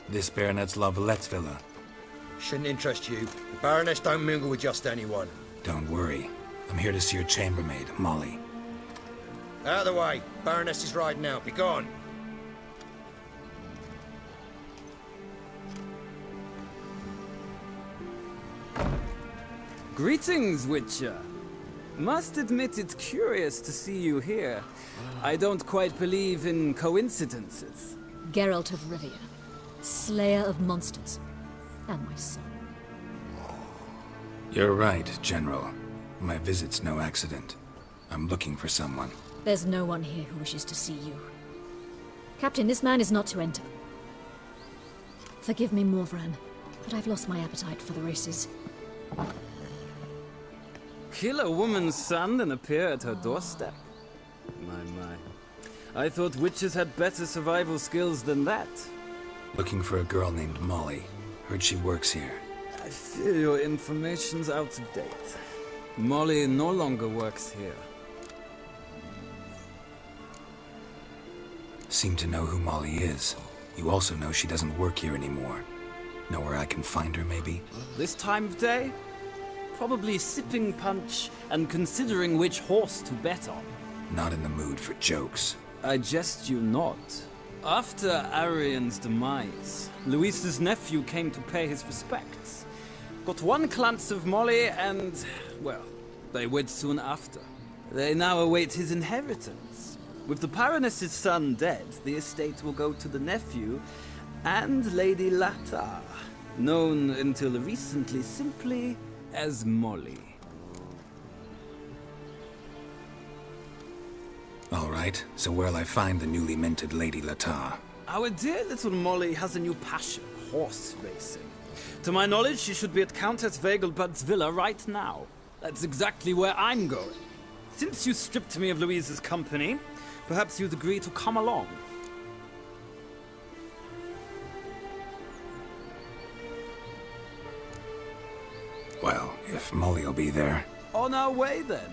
This Baronet's Lavallette's villa. Shouldn't interest you. The Baroness don't mingle with just anyone. Don't worry. I'm here to see your chambermaid, Molly. Out of the way. Baroness is riding out. Be gone. Greetings, Witcher. Must admit it's curious to see you here. I don't quite believe in coincidences. Geralt of Rivia, slayer of monsters, and my son. You're right, General. My visit's no accident. I'm looking for someone. There's no one here who wishes to see you. Captain, this man is not to enter. Forgive me, Morvran, but I've lost my appetite for the races. Kill a woman's son and appear at her doorstep? My. I thought witches had better survival skills than that. Looking for a girl named Molly. Heard she works here. I fear your information's out of date. Molly no longer works here. Seem to know who Molly is. You also know she doesn't work here anymore. Know where I can find her, maybe? This time of day? Probably sipping punch and considering which horse to bet on. Not in the mood for jokes. I jest you not. After Arian's demise, Luis's nephew came to pay his respects. Got one glance of Molly and, well, they wed soon after. They now await his inheritance. With the Baroness's son dead, the estate will go to the nephew and Lady Attre, known until recently simply as Molly. All right, so where'll I find the newly minted Lady Attre? Our dear little Molly has a new passion, horse racing. To my knowledge, she should be at Countess Vegelbud's villa right now. That's exactly where I'm going. Since you stripped me of Louise's company, perhaps you'd agree to come along. Well, if Molly'll be there. On our way, then.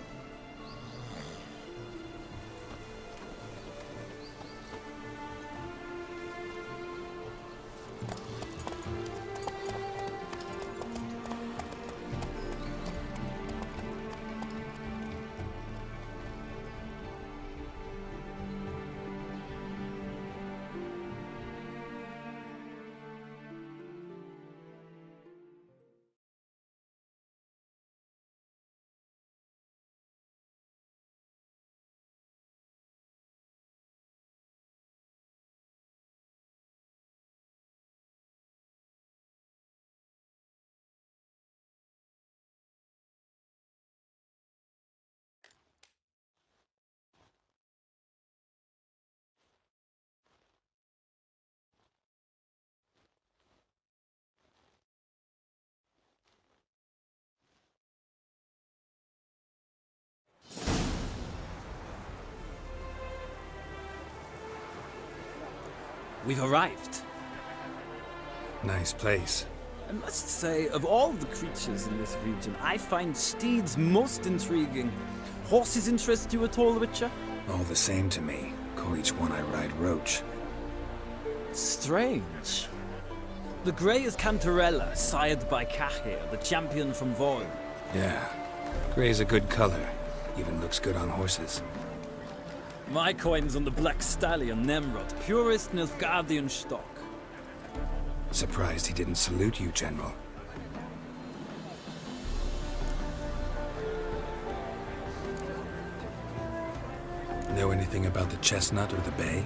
We've arrived. Nice place. I must say, of all the creatures in this region, I find steeds most intriguing. Horses interest you at all, Witcher? All the same to me. Call each one I ride Roach. Strange. The grey is Cantarella, sired by Cahir, the champion from Vol. Yeah. Gray's a good color. Even looks good on horses. My coin's on the Black Stallion, Nemrod, purest Nilfgaardian stock. Surprised he didn't salute you, General. Know anything about the Chestnut or the Bay?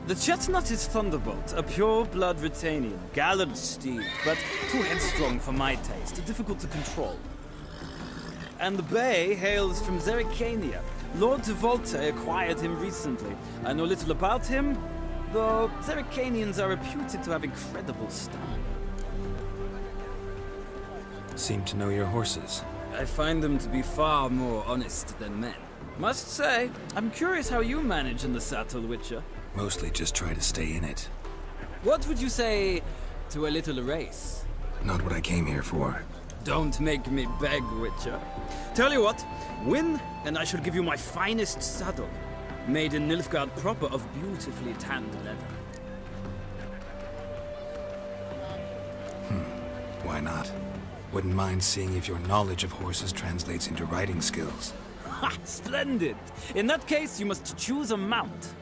The Chestnut is Thunderbolt, a pure-blood Retanian, gallant steed, but too headstrong for my taste, difficult to control. And the Bay hails from Zerrikania. Lord de Volta acquired him recently. I know little about him, though Zerrikanians are reputed to have incredible stamina. Seem to know your horses. I find them to be far more honest than men. Must say, I'm curious how you manage in the saddle, Witcher. Mostly just try to stay in it. What would you say to a little race? Not what I came here for. Don't make me beg, Witcher. Tell you what, win, and I shall give you my finest saddle. Made in Nilfgaard proper of beautifully tanned leather. Why not? Wouldn't mind seeing if your knowledge of horses translates into riding skills. Ha! Splendid! In that case, you must choose a mount.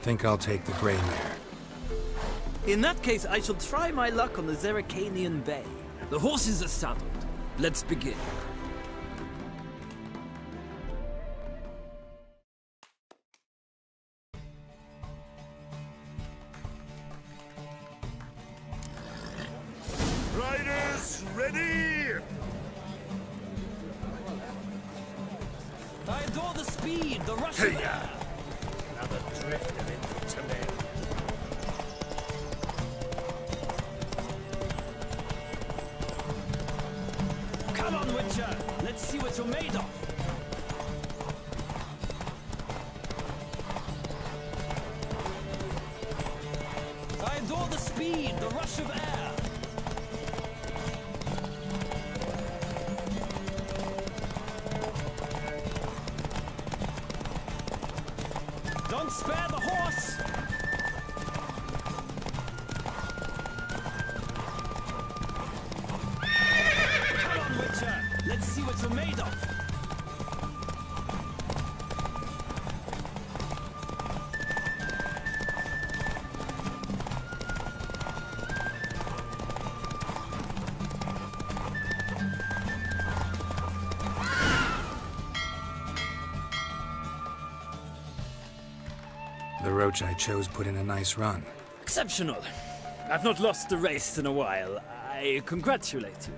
Think I'll take the gray mare. In that case, I shall try my luck on the Zeracanian Bay. The horses are saddled. Let's begin. Riders, ready! I adore the speed, the rush Hey, of air. Another drift of infantry. Come on, Witcher! Let's see what you're made of! I adore the speed, the rush of air! Don't spare the horse! Come on, Witcher! Let's see what you're made of! The roach I chose put in a nice run. Exceptional. I've not lost a race in a while. I congratulate you.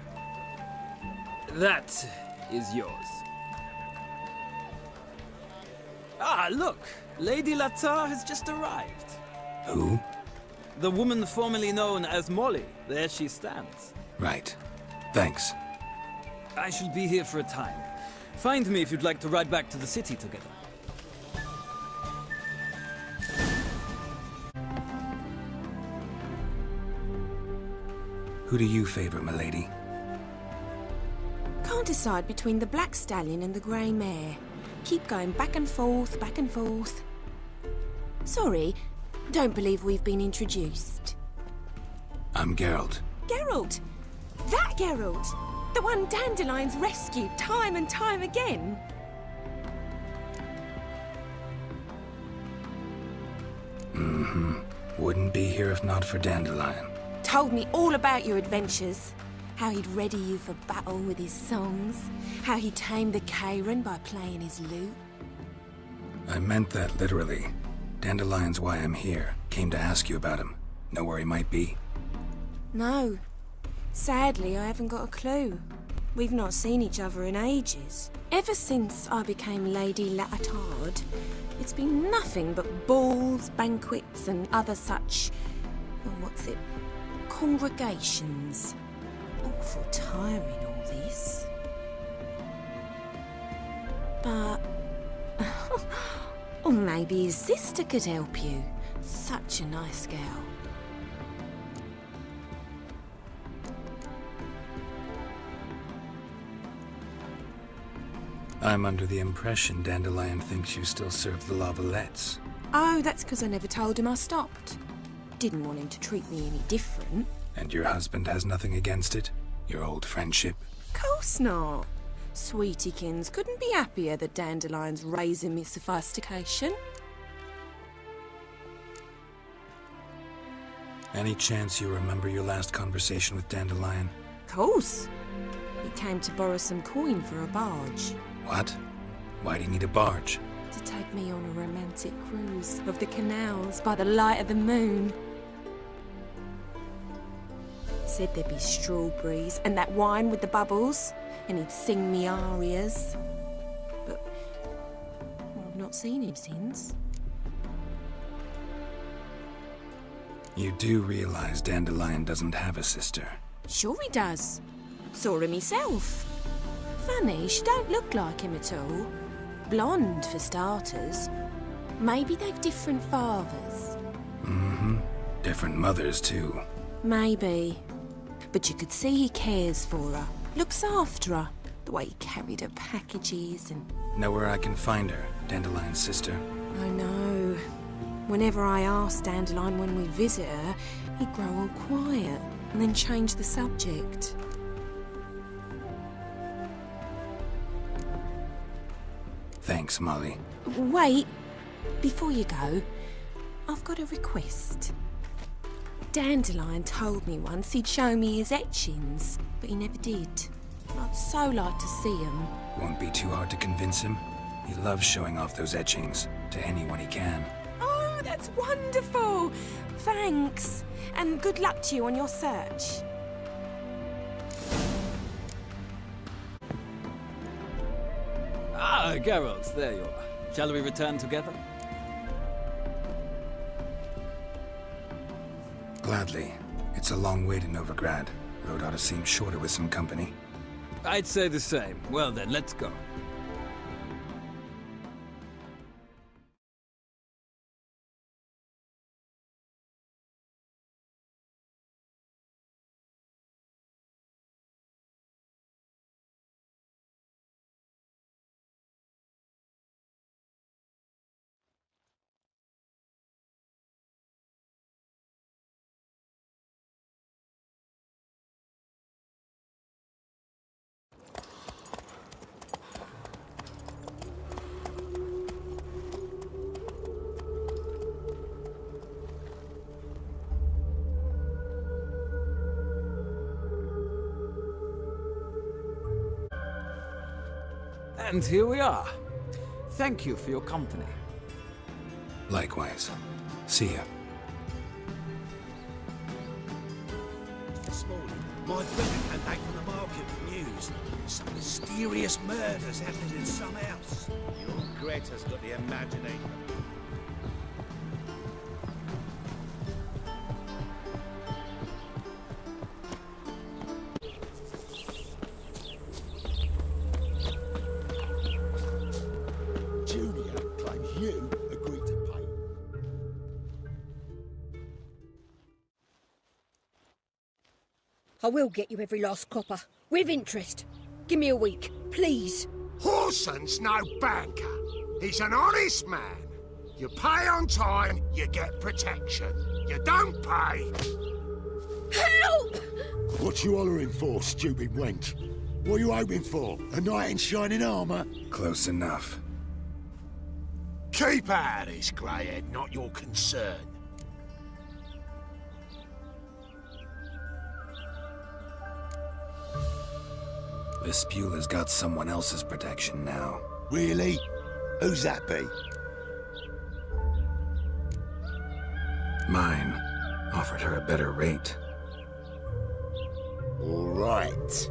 That is yours. Ah, look! Lady Latar has just arrived. Who? The woman formerly known as Molly. There she stands. Right. Thanks. I shall be here for a time. Find me if you'd like to ride back to the city together. Who do you favor, milady? Can't decide between the black stallion and the grey mare. Keep going back and forth, back and forth. Sorry, don't believe we've been introduced. I'm Geralt. Geralt! That Geralt! The one Dandelion's rescued time and time again. Wouldn't be here if not for Dandelion. Told me all about your adventures. How he'd ready you for battle with his songs. How he tamed the Kairan by playing his lute. I meant that literally. Dandelion's why I'm here. Came to ask you about him. Know where he might be? No. Sadly, I haven't got a clue. We've not seen each other in ages. Ever since I became Lady Latard, it's been nothing but balls, banquets, and other such... congregations. Awful tiring, all this. But... or maybe his sister could help you. Such a nice girl. I'm under the impression Dandelion thinks you still serve the Lavalettes. Oh, that's because I never told him I stopped. Didn't want him to treat me any different. And your husband has nothing against it? Your old friendship? Course not. Sweetiekins couldn't be happier that Dandelion's raising me sophistication. Any chance you remember your last conversation with Dandelion? Course. He came to borrow some coin for a barge. What? Why do you need a barge? To take me on a romantic cruise of the canals by the light of the moon. Said there'd be strawberries and that wine with the bubbles, and he'd sing me arias. But I've not seen him since. You do realize Dandelion doesn't have a sister? Sure he does. Saw him myself. Funny, she don't look like him at all. Blonde, for starters. Maybe they've different fathers. Different mothers, too. Maybe. But you could see he cares for her. Looks after her. The way he carried her packages and... Know where I can find her, Dandelion's sister? I know. Whenever I ask Dandelion when we visit her, he'd grow all quiet and then change the subject. Thanks, Molly. Wait, before you go, I've got a request. Dandelion told me once he'd show me his etchings, but he never did. I'd so like to see them. Won't be too hard to convince him. He loves showing off those etchings to anyone he can. Oh, that's wonderful! Thanks, and good luck to you on your search. Ah, Geralt, there you are. Shall we return together? Gladly. It's a long way to Novigrad. Road ought to seem shorter with some company. I'd say the same. Well then, let's go. And here we are. Thank you for your company. Likewise. See ya. This morning, my brother came back from the market with news. Some mysterious murders happening in some house. Your Greta's got the imagination. Junior claims you agreed to pay. I will get you every last copper, with interest. Give me a week, please. Whoreson's no banker. He's an honest man. You pay on time, you get protection. You don't pay. Help! What you hollering for, stupid wench? What are you hoping for? A knight in shining armour? Close enough. Keep out of this, greyhead, not your concern. Vespula's got someone else's protection now. Really? Who's that be? Mine. Offered her a better rate. All right.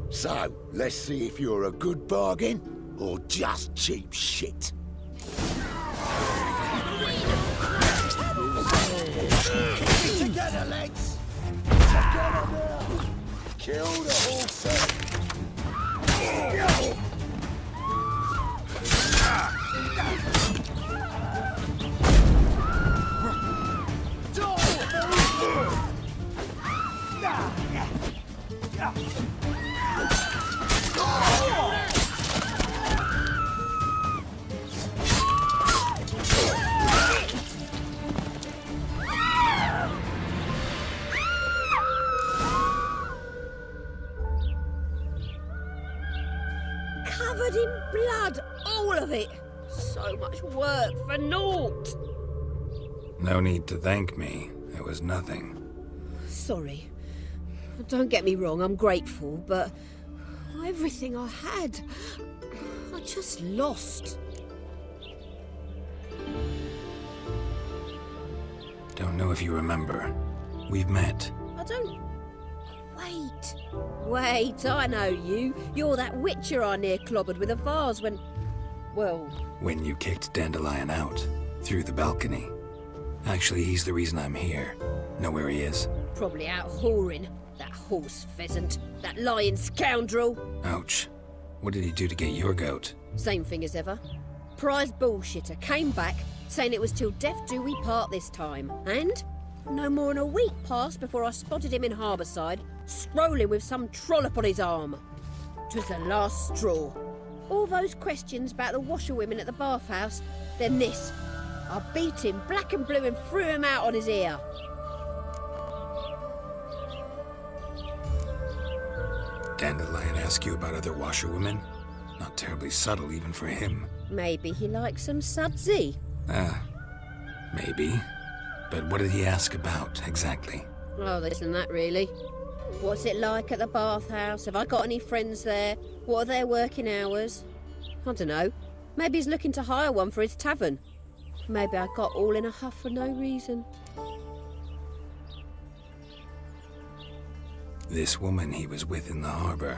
So, let's see if you're a good bargain or just cheap shit. Together, lads! Together now! Kill the horse! Covered in blood, all of it. So much work for naught. No need to thank me. It was nothing. Sorry. Don't get me wrong, I'm grateful, but everything I had, I just lost. Don't know if you remember. We've met. I don't... Wait, I know you. You're that witcher I near clobbered with a vase when... Well... When you kicked Dandelion out. Through the balcony. Actually, he's the reason I'm here. Know where he is? Probably out whoring. That horse pheasant. That lying scoundrel. Ouch. What did he do to get your goat? Same thing as ever. Prize bullshitter came back, saying it was till death do we part this time. And no more than a week passed before I spotted him in Harbourside, strolling with some trollop on his arm. It was the last straw. All those questions about the washerwomen at the bathhouse, then this. I beat him black and blue and threw him out on his ear. Dandelion ask you about other washerwomen? Not terribly subtle even for him. Maybe he likes some sudsy. Maybe. But what did he ask about, exactly? Oh, this and that, really. What's it like at the bathhouse? Have I got any friends there? What are their working hours? I don't know. Maybe he's looking to hire one for his tavern. Maybe I got all in a huff for no reason. This woman he was with in the harbour.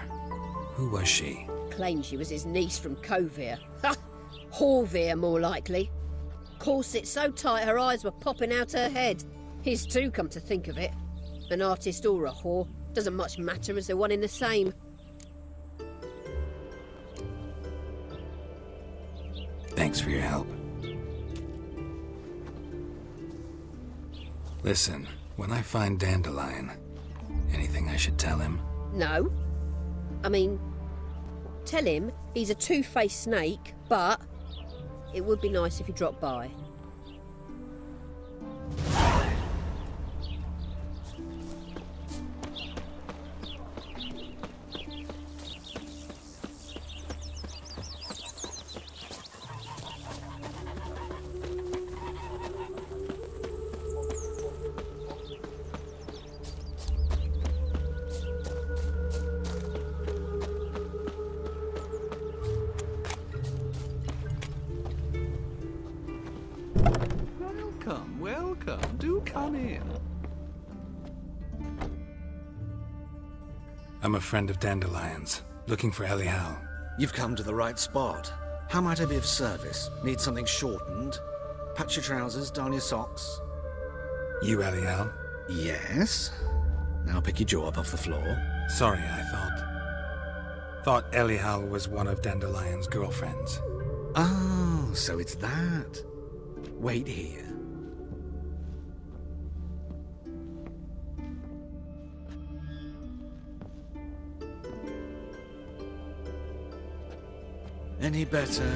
Who was she? Claimed she was his niece from Kovir. Ha! Horvir, more likely. Corset so tight her eyes were popping out her head. His too, come to think of it. An artist or a whore. Doesn't much matter as they're one in the same. Thanks for your help. Listen, when I find Dandelion, anything I should tell him? No. I mean, tell him he's a two-faced snake, but it would be nice if he dropped by. Welcome. Do come in. I'm a friend of Dandelion's, looking for Elihal. You've come to the right spot. How might I be of service? Need something shortened? Patch your trousers, darn your socks. You Elihal? Yes. Now pick your jaw up off the floor. Sorry, I thought Elihal was one of Dandelion's girlfriends. Oh, so it's that. Wait here. Any better?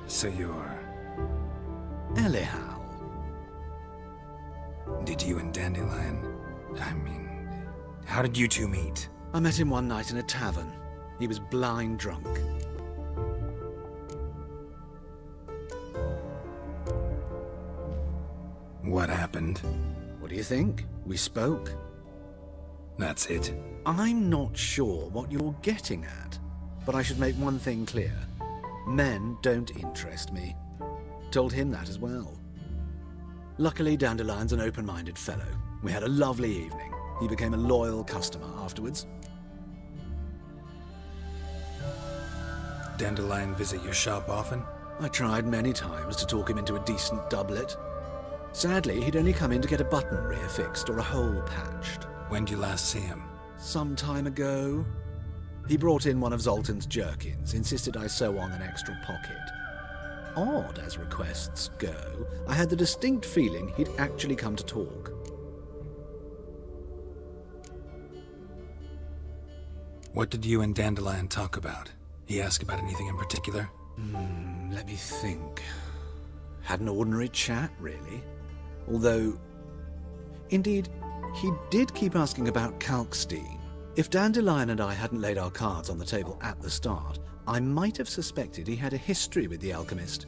So you're... Elihal. Did you and Dandelion... how did you two meet? I met him one night in a tavern. He was blind drunk. What happened? What do you think? We spoke. That's it? I'm not sure what you're getting at, but I should make one thing clear. Men don't interest me. Told him that as well. Luckily, Dandelion's an open-minded fellow. We had a lovely evening. He became a loyal customer afterwards. Dandelion visit your shop often? I tried many times to talk him into a decent doublet. Sadly, he'd only come in to get a button rear fixed or a hole patched. When did you last see him? Some time ago. He brought in one of Zoltan's jerkins, insisted I sew on an extra pocket. Odd as requests go, I had the distinct feeling he'd actually come to talk. What did you and Dandelion talk about? He asked about anything in particular? Let me think. Had an ordinary chat, really. Although, indeed, he did keep asking about Kalkstein. If Dandelion and I hadn't laid our cards on the table at the start, I might have suspected he had a history with the alchemist.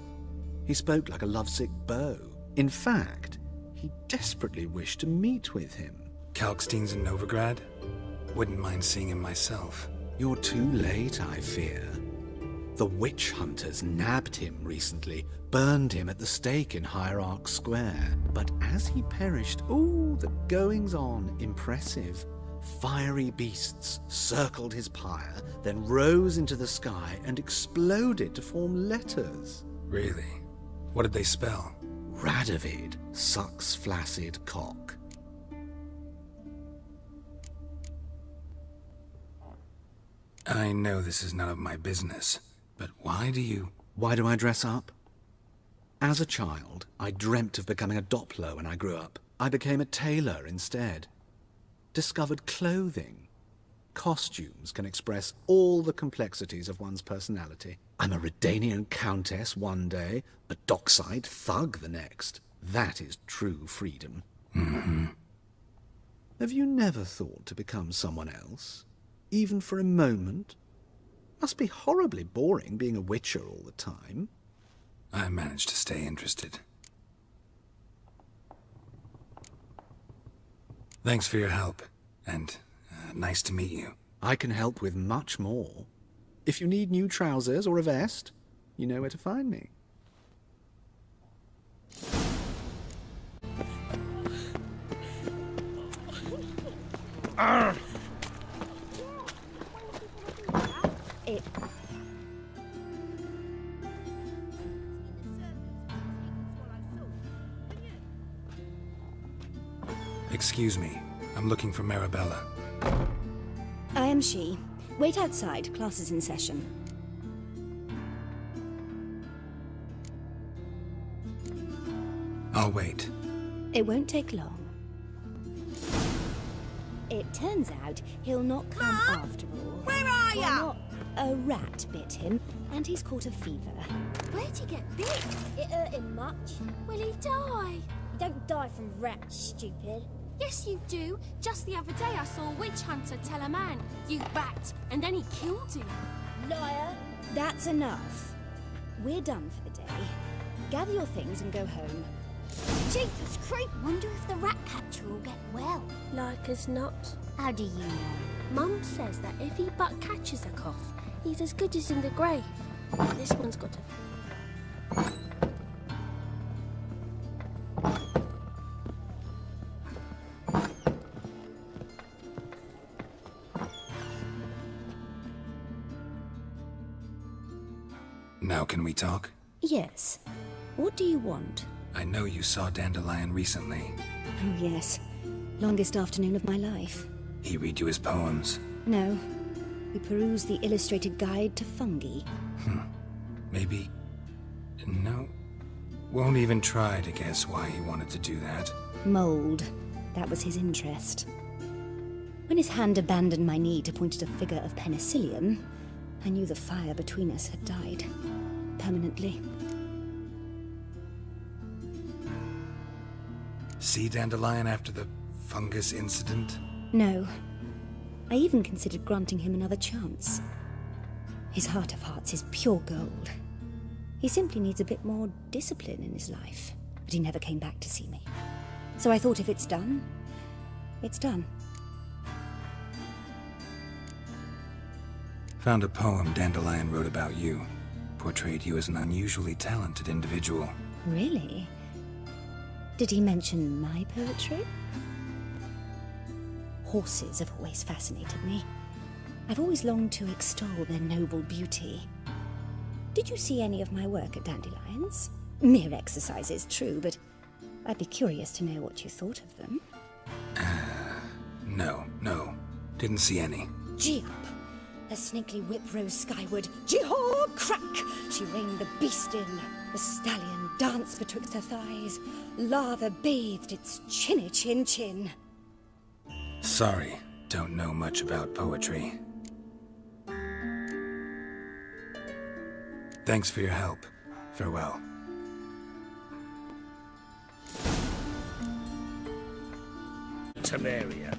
He spoke like a lovesick beau. In fact, he desperately wished to meet with him. Kalkstein's in Novigrad? Wouldn't mind seeing him myself. You're too late, I fear. The witch hunters nabbed him recently, burned him at the stake in Hierarch Square. But as he perished, the goings-on, impressive. Fiery beasts circled his pyre, then rose into the sky and exploded to form letters. Really? What did they spell? Radovid sucks flaccid cock. I know this is none of my business, but why do I dress up? As a child, I dreamt of becoming a Doppler when I grew up. I became a tailor instead. Discovered clothing. Costumes can express all the complexities of one's personality. I'm a Redanian countess one day, a dockside thug the next. That is true freedom. Mm-hmm. Have you never thought to become someone else? Even for a moment? Must be horribly boring being a witcher all the time. I managed to stay interested. Thanks for your help, and nice to meet you. I can help with much more. If you need new trousers or a vest, you know where to find me. Excuse me, I'm looking for Marabella. I am she. Wait outside, class is in session. I'll wait. It won't take long. It turns out he'll not come after all. Where are ya? A rat bit him, and he's caught a fever. Where'd he get bit? It hurt him much. Will he die? You don't die from rats, stupid. Yes, you do. Just the other day I saw a witch hunter tell a man, "You bat," and then he killed him. Liar. That's enough. We're done for the day. Gather your things and go home. Jeepers creep. Wonder if the rat catcher will get well. Like as not. How do you know? Mum says that if he but catches a cough, he's as good as in the grave. This one's got a... Now can we talk? Yes. What do you want? I know you saw Dandelion recently. Oh, yes. Longest afternoon of my life. He read you his poems? No. We perused the illustrated guide to fungi. Maybe... No. Won't even try to guess why he wanted to do that. Mold. That was his interest. When his hand abandoned my knee to point at a figure of penicillium, I knew the fire between us had died. Permanently. See Dandelion after the fungus incident? No. I even considered granting him another chance. His heart of hearts is pure gold. He simply needs a bit more discipline in his life. But he never came back to see me. So I thought if it's done, it's done. Found a poem Dandelion wrote about you. Portrayed you as an unusually talented individual. Really? Did he mention my poetry? Horses have always fascinated me. I've always longed to extol their noble beauty. Did you see any of my work at Dandelion's? Mere exercises, true, but I'd be curious to know what you thought of them. No. Didn't see any. Gee up! Her snakely whip rose skyward. Jee-haw! Crack! She reined the beast in. The stallion danced betwixt her thighs. Lava bathed its chinny chin. Sorry, don't know much about poetry. Thanks for your help. Farewell. Temeria.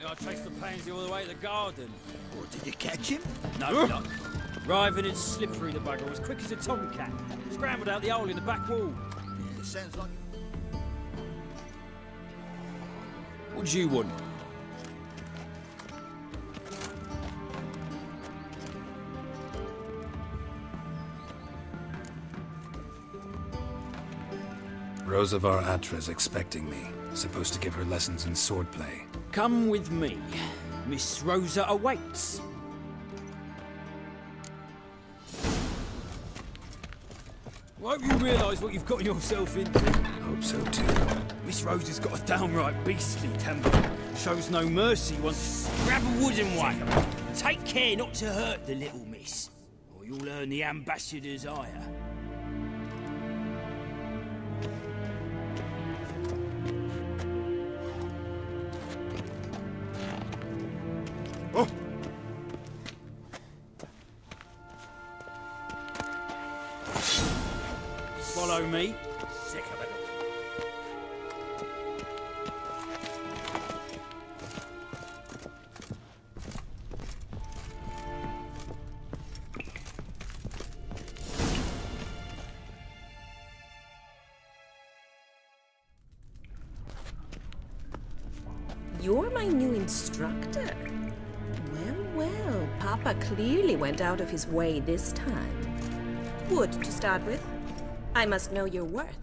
I traced the pansy all the way to the garden. What, did you catch him? No luck. Writhing and slippery, the bugger was quick as a tomcat. Scrambled out the hole in the back wall. It sounds like... What do you want? Rosa of Atre's expecting me. Supposed to give her lessons in swordplay. Come with me. Miss Rosa awaits. Won't you realise what you've gotten yourself into? Hope so too. Miss Rosa's got a downright beastly temper. Shows no mercy once. Grab a wooden one. Take care not to hurt the little miss, or you'll earn the ambassador's ire. me. Sick of it. You're my new instructor? Well, Papa clearly went out of his way this time. Wood, to start with. I must know your worth.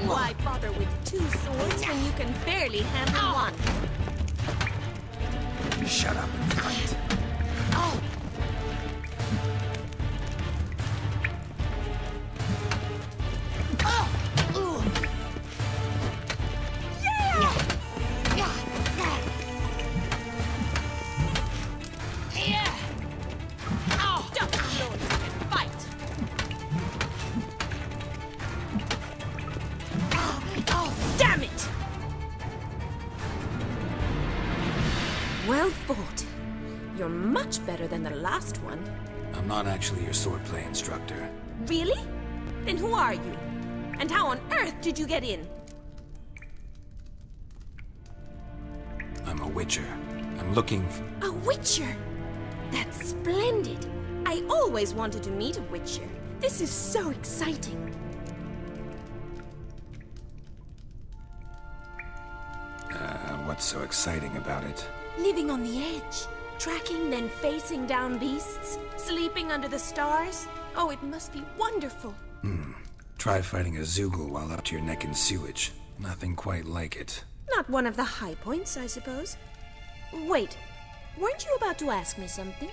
Why bother with two swords when you can barely handle one? Shut up and fight. Well fought. You're much better than the last one. I'm not actually your swordplay instructor. Really? Then who are you? And how on earth did you get in? I'm a witcher. I'm looking for... A witcher? That's splendid. I always wanted to meet a witcher. This is so exciting. What's so exciting about it? Living on the edge. Tracking, then facing down beasts. Sleeping under the stars. Oh, it must be wonderful. Try fighting a Zoogle while up to your neck in sewage. Nothing quite like it. Not one of the high points, I suppose. Wait, weren't you about to ask me something?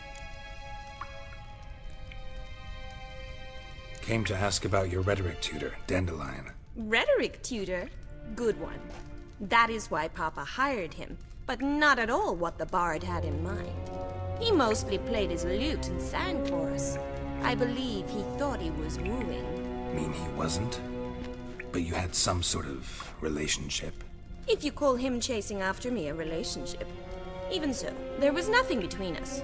Came to ask about your rhetoric tutor, Dandelion. Rhetoric tutor? Good one. That is why Papa hired him, but not at all what the bard had in mind. He mostly played his lute and sang for us. I believe he thought he was wooing. Mean he wasn't? But you had some sort of relationship? If you call him chasing after me a relationship. Even so, there was nothing between us.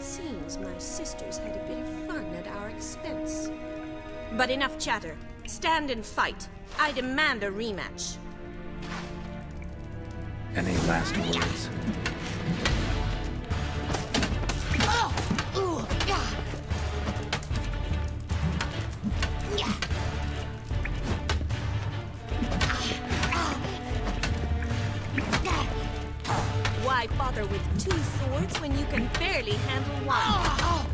Seems my sisters had a bit of fun at our expense. But enough chatter. Stand and fight. I demand a rematch. Any last words? Why bother with two swords when you can barely handle one?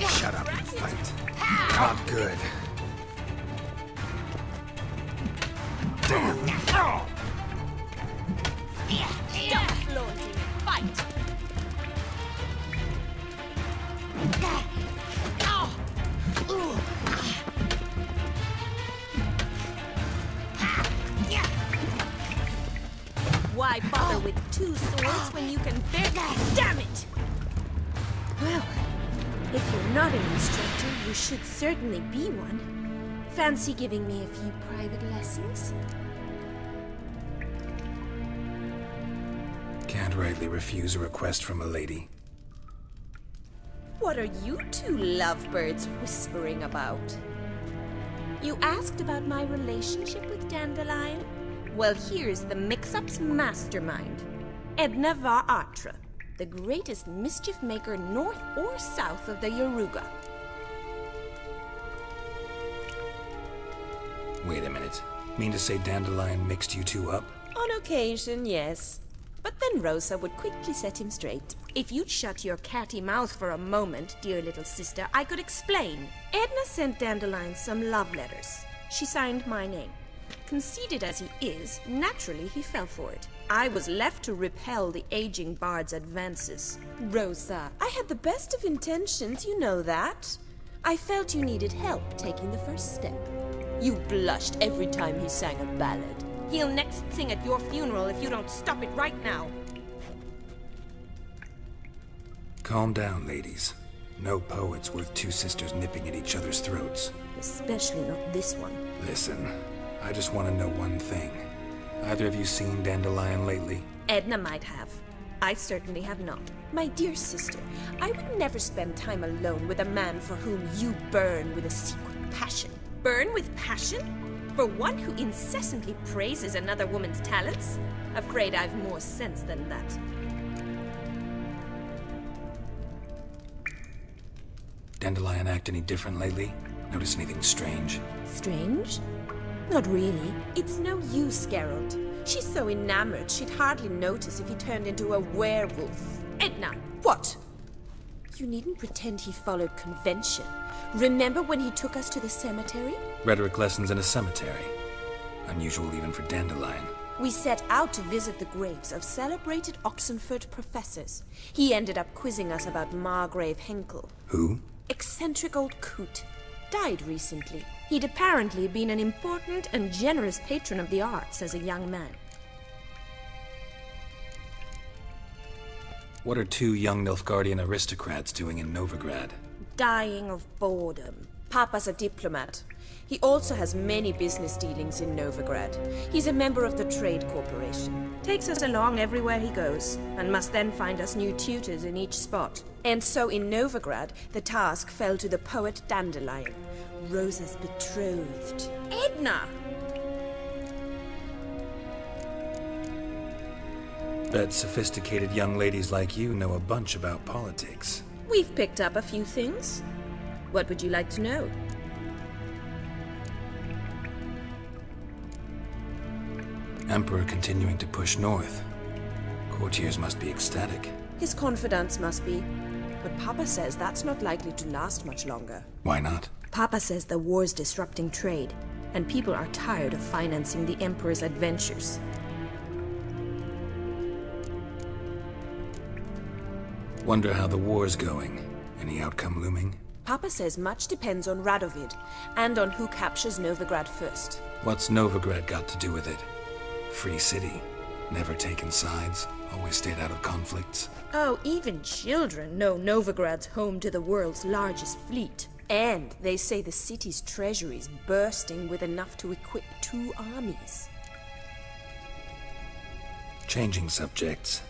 Shut up and fight. Not good. Damn. Stop flaunting and fight. Why bother with two swords when you can barely... Damn it! Well, if you're not an instructor, you should certainly be one. Fancy giving me a few private lessons? Can't rightly refuse a request from a lady. What are you two lovebirds whispering about? You asked about my relationship with Dandelion? Well, here's the mix-up's mastermind. Edna var Attre, the greatest mischief maker north or south of the Yaruga. Wait a minute. Mean to say Dandelion mixed you two up? On occasion, yes. But then Rosa would quickly set him straight. If you'd shut your catty mouth for a moment, dear little sister, I could explain. Edna sent Dandelion some love letters. She signed my name. Conceited as he is, naturally he fell for it. I was left to repel the aging bard's advances. Rosa, I had the best of intentions, you know that. I felt you needed help taking the first step. You blushed every time he sang a ballad. He'll next sing at your funeral if you don't stop it right now. Calm down, ladies. No poet's worth two sisters nipping at each other's throats. Especially not this one. Listen, I just want to know one thing. Either of you seen Dandelion lately? Edna might have. I certainly have not. My dear sister, I would never spend time alone with a man for whom you burn with a secret passion. Burn with passion? For one who incessantly praises another woman's talents? Afraid I've more sense than that. Dandelion act any different lately? Notice anything strange? Strange? Not really. It's no use, Geralt. She's so enamored she'd hardly notice if he turned into a werewolf. Edna! What? You needn't pretend he followed convention. Remember when he took us to the cemetery? Rhetoric lessons in a cemetery. Unusual even for Dandelion. We set out to visit the graves of celebrated Oxenford professors. He ended up quizzing us about Margrave Henkel. Who? Eccentric old coot. Died recently. He'd apparently been an important and generous patron of the arts as a young man. What are two young Nilfgaardian aristocrats doing in Novigrad? Dying of boredom. Papa's a diplomat. He also has many business dealings in Novigrad. He's a member of the Trade Corporation. Takes us along everywhere he goes, and must then find us new tutors in each spot. And so in Novigrad, the task fell to the poet Dandelion, Rosa's betrothed. Edna! Bet sophisticated young ladies like you know a bunch about politics. We've picked up a few things. What would you like to know? Emperor continuing to push north. Courtiers must be ecstatic. His confidants must be. But Papa says that's not likely to last much longer. Why not? Papa says the war's disrupting trade, and people are tired of financing the Emperor's adventures. Wonder how the war's going. Any outcome looming? Papa says much depends on Radovid, and on who captures Novigrad first. What's Novigrad got to do with it? Free city. Never taken sides. Always stayed out of conflicts. Oh, even children know Novigrad's home to the world's largest fleet. And they say the city's treasury's bursting with enough to equip 2 armies. Changing subjects.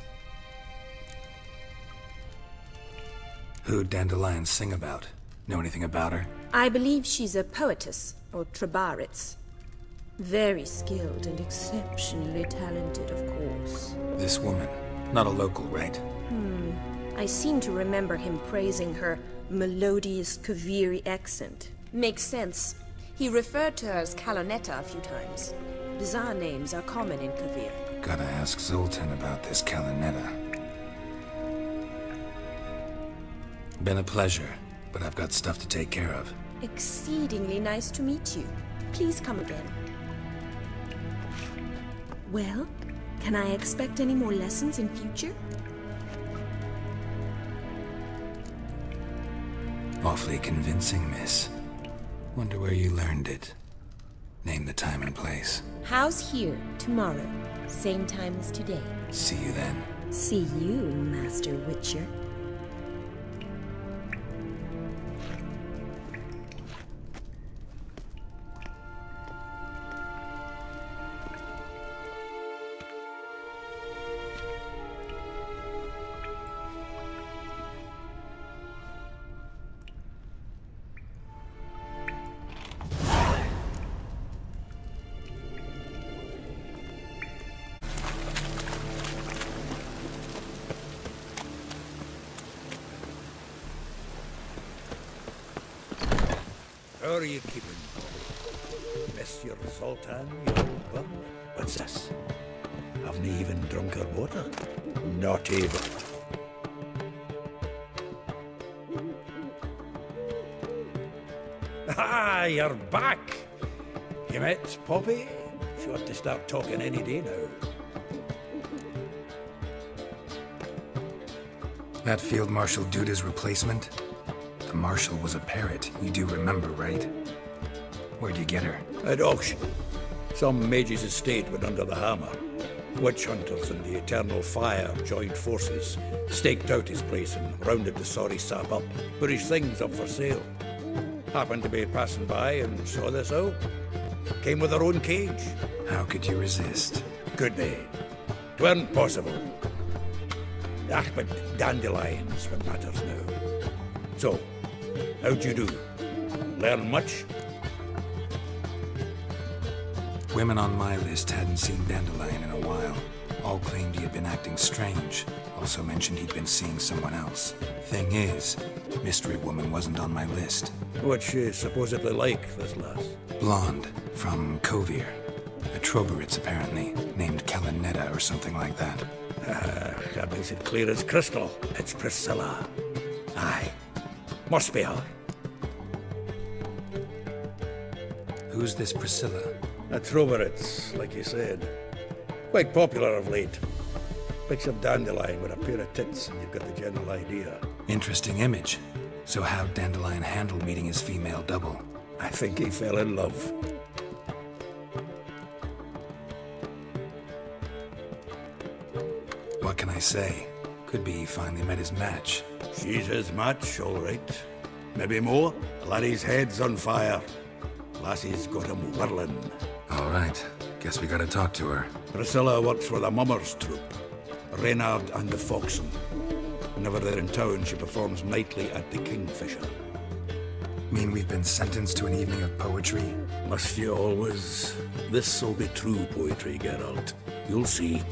Who'd Dandelion sing about? Know anything about her? I believe she's a poetess, or trabaritz. Very skilled and exceptionally talented, of course. This woman. Not a local, right? I seem to remember him praising her melodious Koviri accent. Makes sense. He referred to her as Callonetta a few times. Bizarre names are common in Kovir. Gotta ask Zoltan about this Callonetta. Been a pleasure, but I've got stuff to take care of. Exceedingly nice to meet you. Please come again. Well, can I expect any more lessons in future? Awfully convincing, miss. Wonder where you learned it. Name the time and place. House here, tomorrow. Same time as today. See you then. See you, Master Witcher. How are you keeping, Monsieur Zoltan, you old bum? What's this? Haven't even drunk her water? Not even. You're back. You met Poppy? She ought to start talking any day now. That Field Marshal Duda's replacement? The Marshal was a parrot, you do remember, right? Where'd you get her? At auction. Some mage's estate went under the hammer. Witch hunters and the Eternal Fire joined forces, staked out his place and rounded the sorry sap up, put his things up for sale. Happened to be passing by and saw this out. Came with her own cage. How could you resist? Could they? 'Tweren't possible. Ah, but Dandelion's what matters now. So, how'd you do? Learn much? Women on my list hadn't seen Dandelion in a while. All claimed he had been acting strange. Also mentioned he'd been seeing someone else. Thing is, Mystery Woman wasn't on my list. What's she supposedly like, this lass? Blonde, from Kovir. A Troberitz, apparently, named Callonetta or something like that. That makes it clear as crystal. It's Priscilla. Aye. Must be her. Who's this Priscilla? A Troberitz, like you said. Quite popular of late. Picture Dandelion with a pair of tits, and you've got the general idea. Interesting image. So how'd Dandelion handle meeting his female double? I think he fell in love. What can I say? Could be he finally met his match. She's his match, all right. Maybe more. Laddie's head's on fire. Lassie's got him whirling. All right. Guess we gotta talk to her. Priscilla works with a mummers troupe. Reynard and the Foxen. Whenever they're in town, she performs nightly at the Kingfisher. Mean we've been sentenced to an evening of poetry? Must you always? This'll be true poetry, Geralt. You'll see.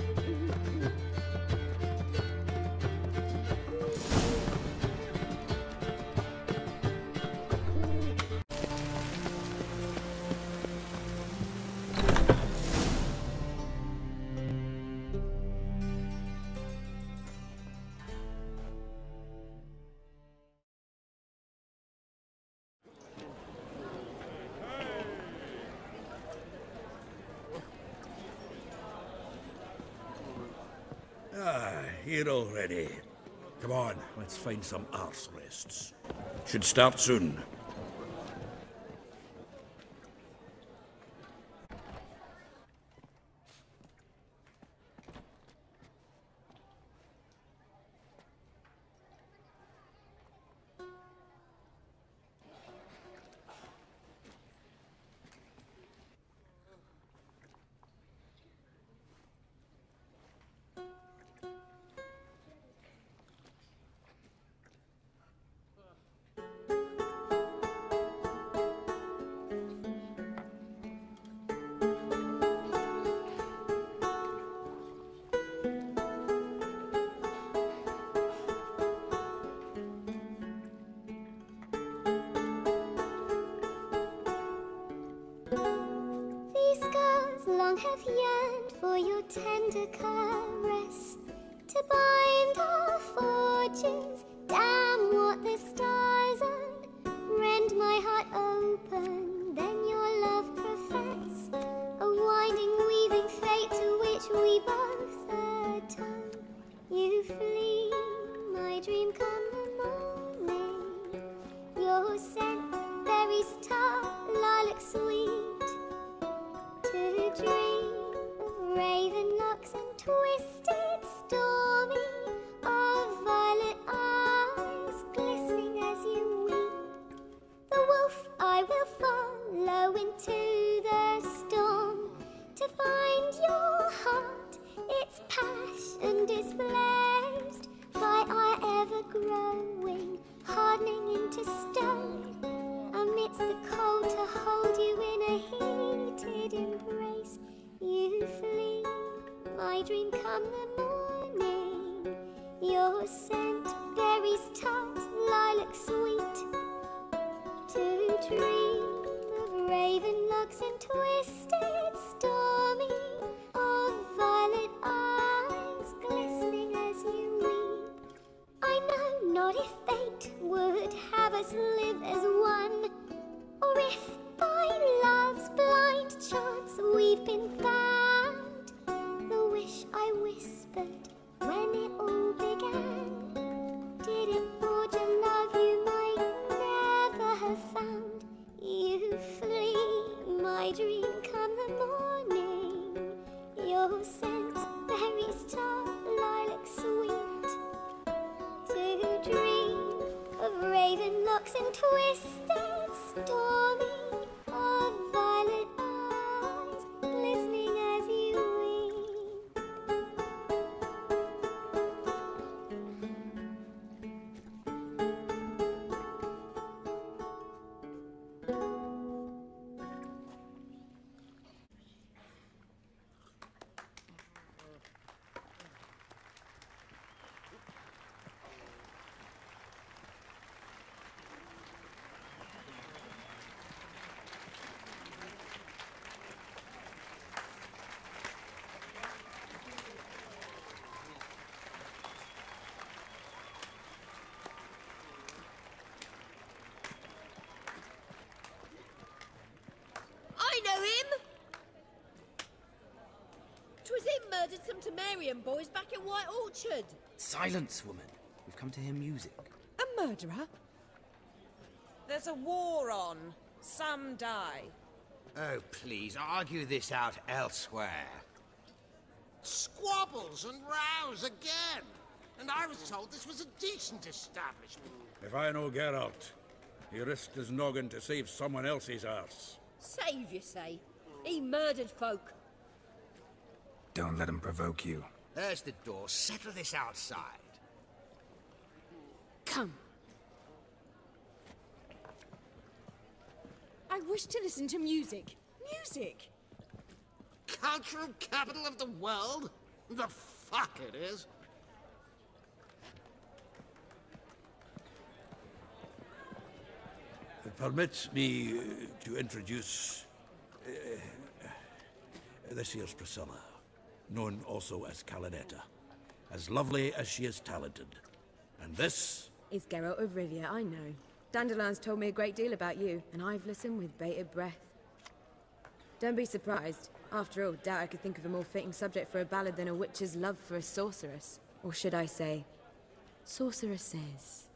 Here already. Come on, let's find some arse rests. Should start soon. Have yearned for your tender caress, to bind our fortunes. Damn what the stars own, rend my heart open, then your love profess. A winding, weaving fate to which we both atone. You flee, my dream come the morning. Your scent, berries tart, lilac sweet. To dream of raven locks and twisted stormy, of violet eyes glistening as you weep. The wolf I will follow into the storm, to find your heart, its passion displaced by our ever-growing, hardening into stone. Amidst the cold to hold you in a heated embrace, you flee, my dream come the morning. Your scent, berries tart, lilac sweet. To dream of raven locks and twisted stormy, of violet eyes glistening as you weep. I know not if fate would have us live as one, or if found the wish I whispered when it all began. Did it forge a love you might never have found? You flee my dream come the morning. Your scent, berries tart, lilac sweet. To dream of raven locks and twisted stormy of violet eyes glistening as you weep. I know him! 'Twas him murdered some Temerian boys back in White Orchard. Silence, woman. We've come to hear music. A murderer? There's a war on. Some die. Oh, please, argue this out elsewhere. Squabbles and rows again. And I was told this was a decent establishment. If I know Geralt, he risked his noggin to save someone else's arse. Save, you say? He murdered folk. Don't let him provoke you. There's the door. Settle this outside. Come. I wish to listen to music. Music! Cultural capital of the world? The fuck it is. Permit me to introduce... this here's Priscilla, known also as Callonetta. As lovely as she is talented. And this... is Geralt of Rivia, I know. Dandelion's told me a great deal about you, and I've listened with bated breath. Don't be surprised. After all, doubt I could think of a more fitting subject for a ballad than a witch's love for a sorceress. Or should I say, sorceresses.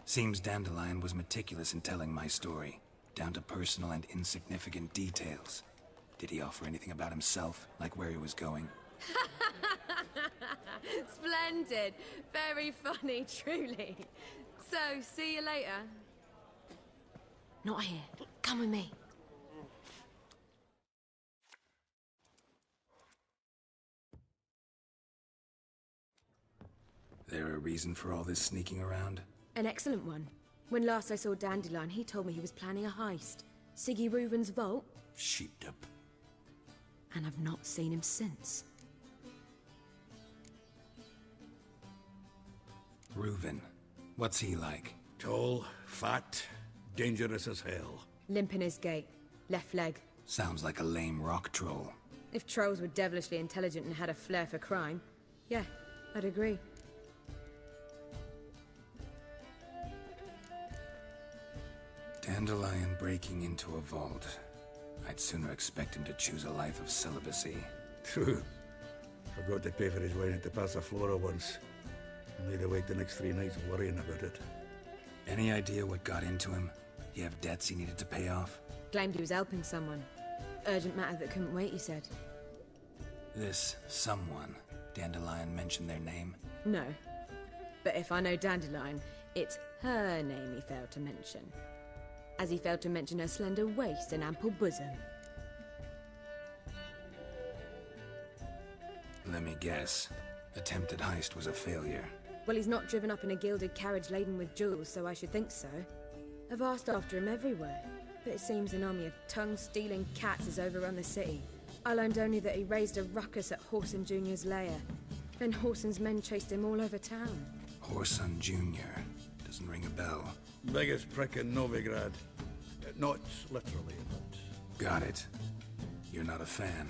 Seems Dandelion was meticulous in telling my story, down to personal and insignificant details. Did he offer anything about himself, like where he was going? Splendid. Very funny, truly. So, see you later. Not here. Come with me. There a reason for all this sneaking around? An excellent one. When last I saw Dandelion, he told me he was planning a heist. Sigi Reuven's vault. Sheeped up. And I've not seen him since. Reuven. What's he like? Tall, fat, dangerous as hell. Limp in his gait. Left leg. Sounds like a lame rock troll. If trolls were devilishly intelligent and had a flair for crime, yeah, I'd agree. Dandelion breaking into a vault. I'd sooner expect him to choose a life of celibacy. True. Forgot to pay for his wine at the Passaflora once. Laid awake the next 3 nights worrying about it. Any idea what got into him? He have debts he needed to pay off? Claimed he was helping someone. Urgent matter that couldn't wait, he said. This someone, Dandelion mentioned their name? No. But if I know Dandelion, it's her name he failed to mention. As he failed to mention her slender waist and ample bosom. Let me guess. Attempted heist was a failure. Well, he's not driven up in a gilded carriage laden with jewels, so I should think so. I've asked after him everywhere, but it seems an army of tongue-stealing cats has overrun the city. I learned only that he raised a ruckus at Whoreson Junior's lair. Then Whoreson's men chased him all over town. Whoreson Junior. Doesn't ring a bell. Biggest prick in Novigrad. Not literally, but... Got it. You're not a fan.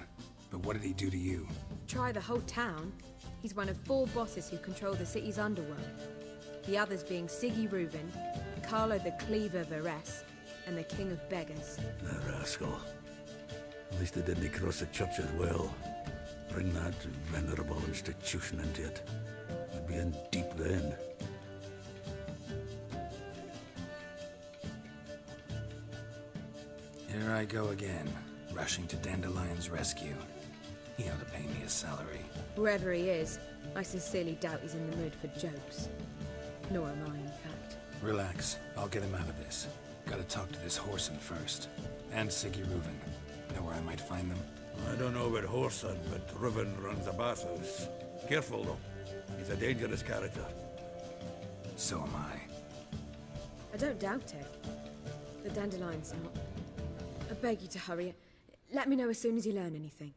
But what did he do to you? Try the whole town. He's one of 4 bosses who control the city's underworld. The others being Sigi Reuven, Carlo the Cleaver Varese, and the king of beggars. The rascal. At least they didn't cross the church as well. Bring that venerable institution into it. We'd be in deep then. Here I go again, rushing to Dandelion's rescue. He ought to pay me a salary. Whoever he is, I sincerely doubt he's in the mood for jokes. Nor am I, in fact. Relax, I'll get him out of this. Gotta talk to this Whoreson first. And Sigi Reuven. Know where I might find them? I don't know about Whoreson, but Reuven runs a bathhouse. Careful, though. He's a dangerous character. So am I. I don't doubt it. The Dandelion's not. I beg you to hurry. Let me know as soon as you learn anything.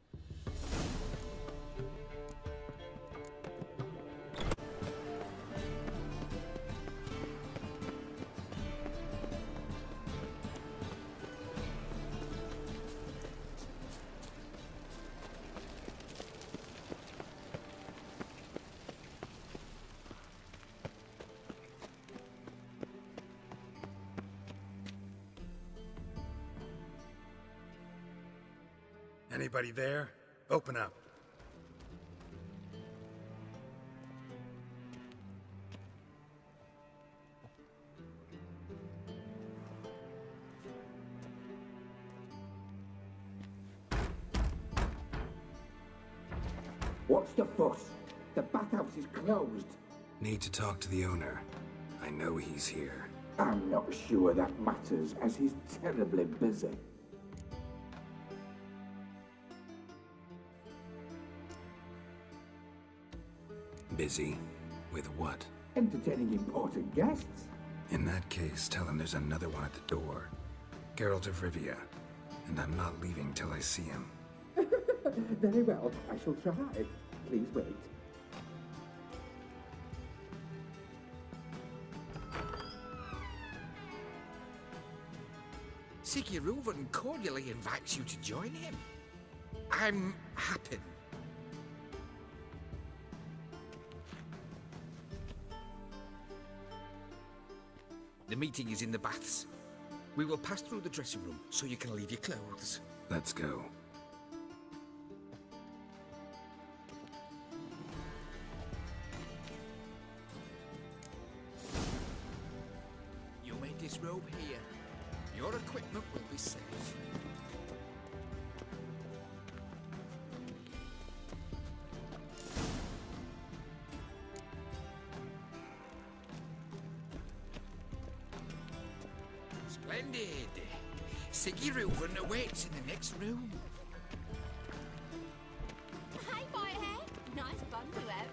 Anybody there? Open up. What's the fuss? The bathhouse is closed. Need to talk to the owner. I know he's here. I'm not sure that matters, as he's terribly busy. Busy? With what? Entertaining important guests. In that case, tell him there's another one at the door. Geralt of Rivia. And I'm not leaving till I see him. Very well, I shall try. Please wait. Sigi Reuven cordially invites you to join him. I'm happy. The meeting is in the baths. We will pass through the dressing room so you can leave your clothes. Let's go. You may disrobe here. Your equipment will be safe. Splendid. Sigi Reuven awaits in the next room. Hey, Whitehead. Nice bun you have.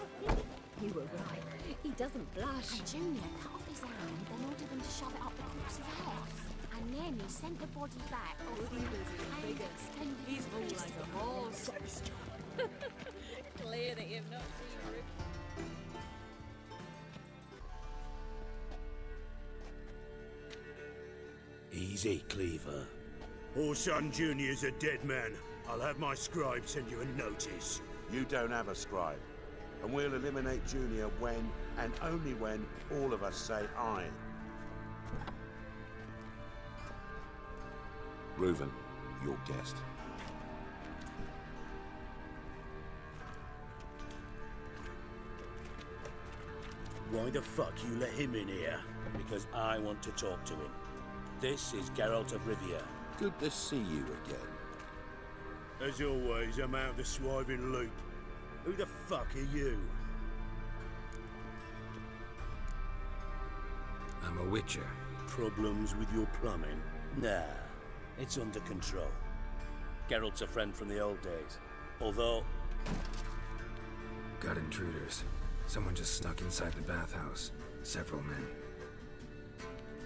You were right. He doesn't blush. And Junior cut off his hand, then ordered him to shove it up the corpse's ass. And then he sent the body back. He's more like a horse. Clear that you've not seen Rip. Easy, Cleaver. Whoreson Junior's a dead man. I'll have my scribe send you a notice. You don't have a scribe. And we'll eliminate Junior when, and only when, all of us say aye. Reuven, your guest. Why the fuck you let him in here? Because I want to talk to him. This is Geralt of Rivia. Good to see you again. As always, I'm out of the swiving loop. Who the fuck are you? I'm a witcher. Problems with your plumbing? Nah, it's under control. Geralt's a friend from the old days. Although... Got intruders. Someone just snuck inside the bathhouse. Several men.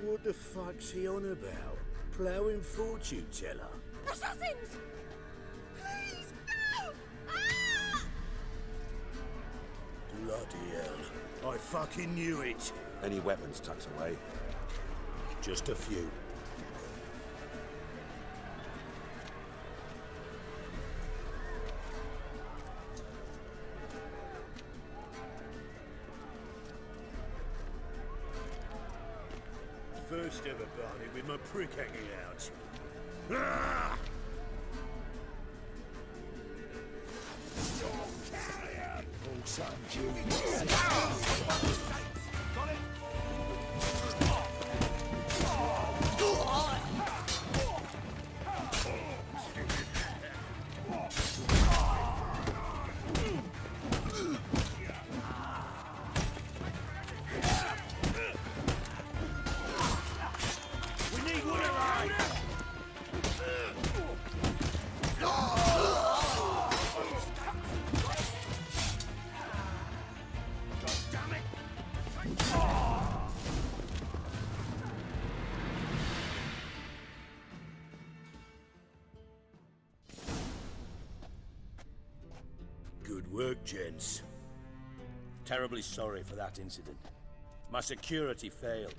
What the fuck's he on about? Ploughing fortune teller? Assassins! Please, no! Ah! Bloody hell. I fucking knew it. Any weapons tucked away? Just a few. First ever party with my prick hanging out. Ah! Whoreson Junior. Got it! Good work, gents. Terribly sorry for that incident. My security failed.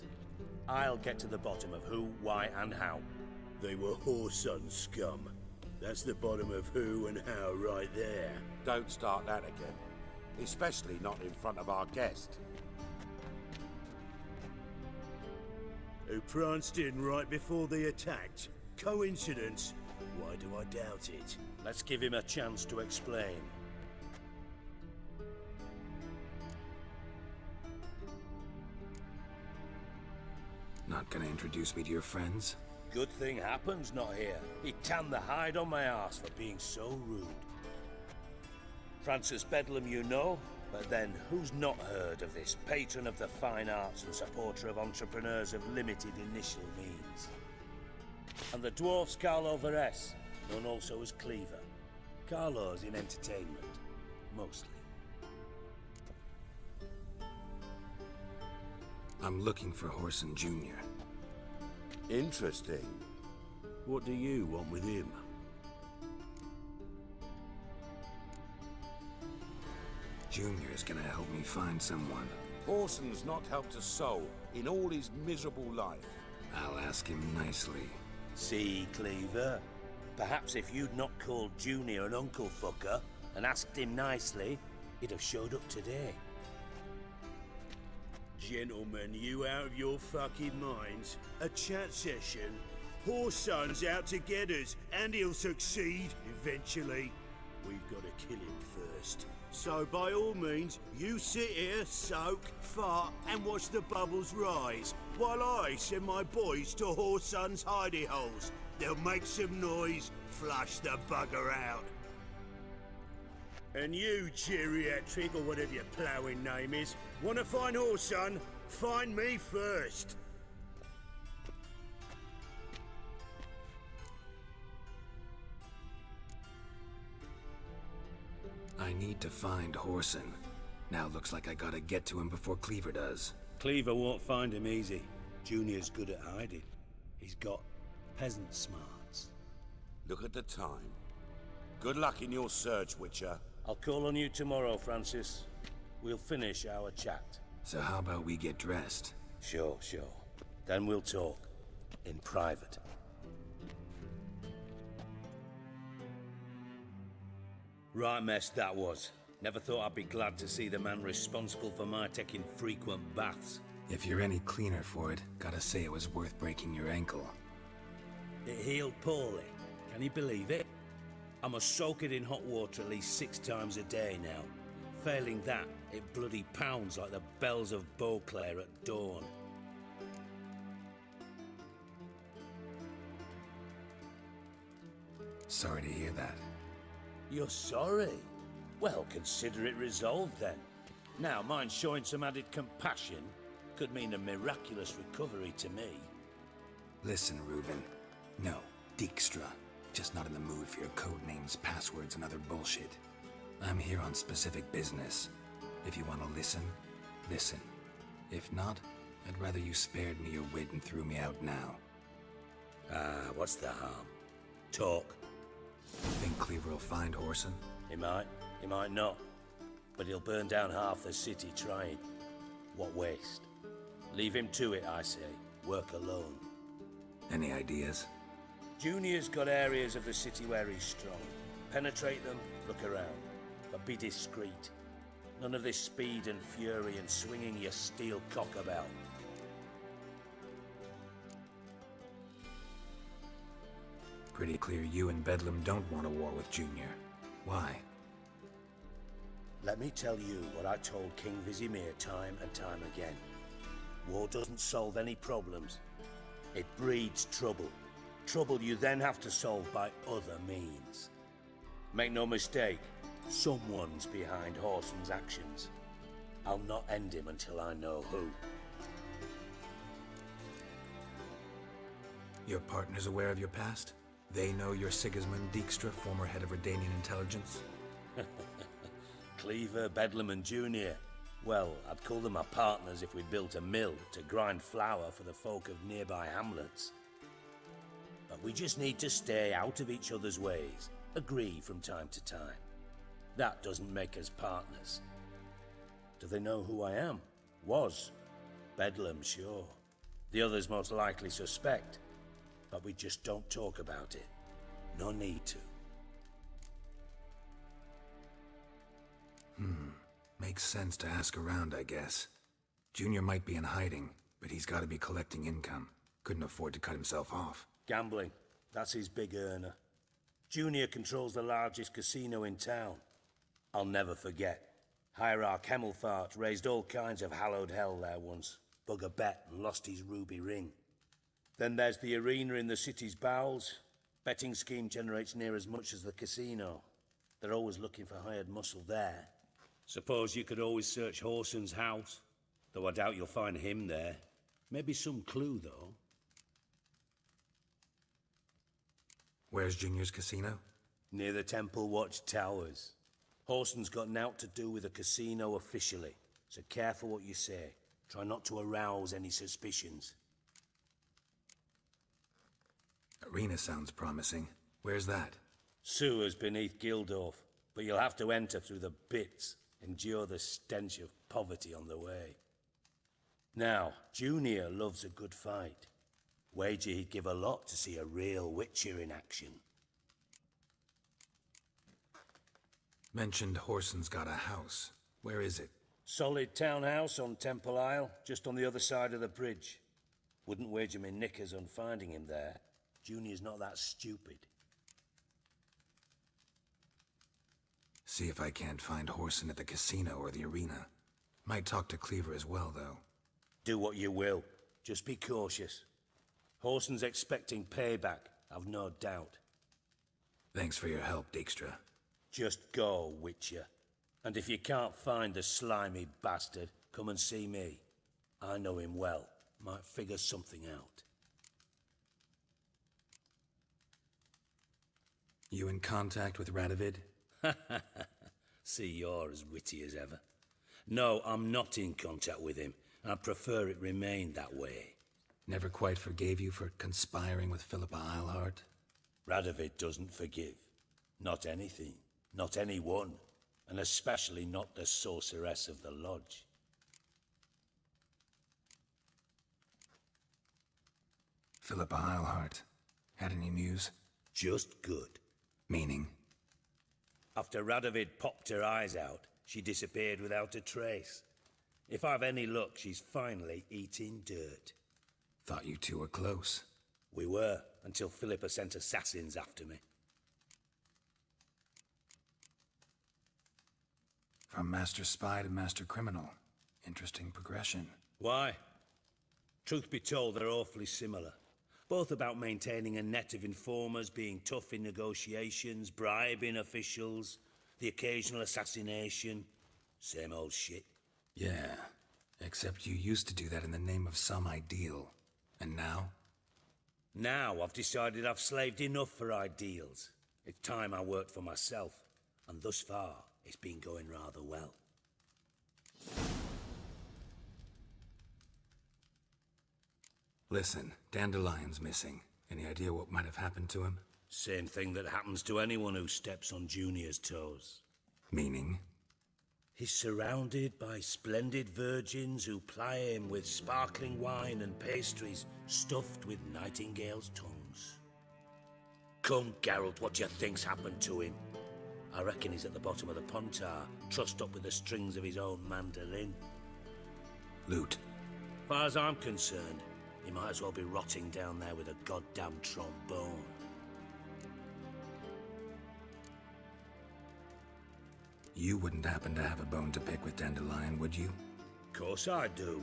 I'll get to the bottom of who, why, and how. They were Whoreson scum. That's the bottom of who and how right there. Don't start that again. Especially not in front of our guest. Who pranced in right before they attacked. Coincidence? Why do I doubt it? Let's give him a chance to explain. Not gonna introduce me to your friends? Good thing Happen's not here. He tanned the hide on my ass for being so rude. Francis Bedlam you know, but then who's not heard of this patron of the fine arts and supporter of entrepreneurs of limited initial means? And the dwarf's Carlo Veres, known also as Cleaver. Carlo's in entertainment, mostly. I'm looking for Whoreson Junior. Interesting. What do you want with him? Junior is gonna help me find someone. Whoreson's not helped a soul in all his miserable life. I'll ask him nicely. See, Cleaver? Perhaps if you'd not called Junior an uncle fucker and asked him nicely, he'd have showed up today. Gentlemen, you out of your fucking minds? A chat session? Whoreson's out to get us, and he'll succeed eventually. We've got to kill him first. So by all means, you sit here, soak, fart, and watch the bubbles rise, while I send my boys to Whoreson's hidey holes. They'll make some noise, flush the bugger out. And you, geriatric, or whatever your ploughing name is, want to find Whoreson? Find me first. I need to find Whoreson. Now looks like I gotta get to him before Cleaver does. Cleaver won't find him easy. Junior's good at hiding. He's got peasant smarts. Look at the time. Good luck in your search, Witcher. I'll call on you tomorrow, Francis. We'll finish our chat. So how about we get dressed? Sure. Then we'll talk. In private. Right mess that was. Never thought I'd be glad to see the man responsible for my taking frequent baths. If you're any cleaner for it, gotta say it was worth breaking your ankle. It healed poorly. Can you believe it? I must soak it in hot water at least 6 times a day now. Failing that, it bloody pounds like the bells of Beauclair at dawn. Sorry to hear that. You're sorry? Well, consider it resolved then. Now, mind showing some added compassion could mean a miraculous recovery to me. Listen, Reuven. No, Dijkstra. Just not in the mood for your code names, passwords, and other bullshit. I'm here on specific business. If you want to listen, listen. If not, I'd rather you spared me your wit and threw me out now. What's the harm? Talk. Think Cleaver will find Whoreson? He might not. But he'll burn down half the city trying. What waste. Leave him to it, I say. Work alone. Any ideas? Junior's got areas of the city where he's strong. Penetrate them, look around. But be discreet. None of this speed and fury and swinging your steel cock about. Pretty clear you and Bedlam don't want a war with Junior. Why? Let me tell you what I told King Vizimir time and time again. War doesn't solve any problems. It breeds trouble. Trouble you then have to solve by other means. Make no mistake, someone's behind Whoreson's actions. I'll not end him until I know who. Your partner's aware of your past? They know you're Sigismund Dijkstra, former head of Redanian intelligence? Cleaver, Bedlam and Junior. Well, I'd call them my partners if we built a mill to grind flour for the folk of nearby hamlets. But we just need to stay out of each other's ways, agree from time to time. That doesn't make us partners. Do they know who I am? Was. Bedlam, sure. The others most likely suspect. But we just don't talk about it. No need to. Makes sense to ask around, I guess. Junior might be in hiding, but he's got to be collecting income. Couldn't afford to cut himself off. Gambling. That's his big earner. Junior controls the largest casino in town. I'll never forget. Hierarch Hemmelfart raised all kinds of hallowed hell there once. Bug a bet and lost his ruby ring. Then there's the arena in the city's bowels. Betting scheme generates near as much as the casino. They're always looking for hired muscle there. Suppose you could always search Whoreson's house. Though I doubt you'll find him there. Maybe some clue, though. Where's Junior's casino? Near the Temple Watch Towers. Whoreson's got naught to do with the casino officially. So careful what you say. Try not to arouse any suspicions. Arena sounds promising. Where's that? Sewers beneath Gildorf, but you'll have to enter through the bits, endure the stench of poverty on the way. Now, Junior loves a good fight. Wager he'd give a lot to see a real Witcher in action. Mentioned Whoreson's got a house. Where is it? Solid townhouse on Temple Isle, just on the other side of the bridge. Wouldn't wager me knickers on finding him there. Junior's not that stupid. See if I can't find Whoreson at the casino or the arena. Might talk to Cleaver as well, though. Do what you will. Just be cautious. Whoreson's expecting payback, I've no doubt. Thanks for your help, Dijkstra. Just go, Witcher. And if you can't find the slimy bastard, come and see me. I know him well. Might figure something out. You in contact with Radovid? See, you're as witty as ever. No, I'm not in contact with him. I prefer it remained that way. Never quite forgave you for conspiring with Philippa Eilhart? Radovid doesn't forgive. Not anything. Not anyone. And especially not the sorceress of the lodge. Philippa Eilhart. Had any news? Just good. Meaning? After Radovid popped her eyes out, she disappeared without a trace. If I've any luck, she's finally eating dirt. Thought you two were close. We were, until Philippa sent assassins after me. From Master Spy to Master Criminal. Interesting progression. Why? Truth be told, they're awfully similar. Both about maintaining a net of informers, being tough in negotiations, bribing officials, the occasional assassination. Same old shit. Yeah, except you used to do that in the name of some ideal. And now? Now I've decided I've slaved enough for ideals. It's time I worked for myself. And thus far, it's been going rather well. Listen, Dandelion's missing. Any idea what might have happened to him? Same thing that happens to anyone who steps on Junior's toes. Meaning? He's surrounded by splendid virgins who ply him with sparkling wine and pastries stuffed with nightingales' tongues. Come, Geralt, what do you think's happened to him? I reckon he's at the bottom of the Pontar, trussed up with the strings of his own mandolin. Loot. As far as I'm concerned, he might as well be rotting down there with a goddamn trombone. You wouldn't happen to have a bone to pick with Dandelion, would you? Course I do.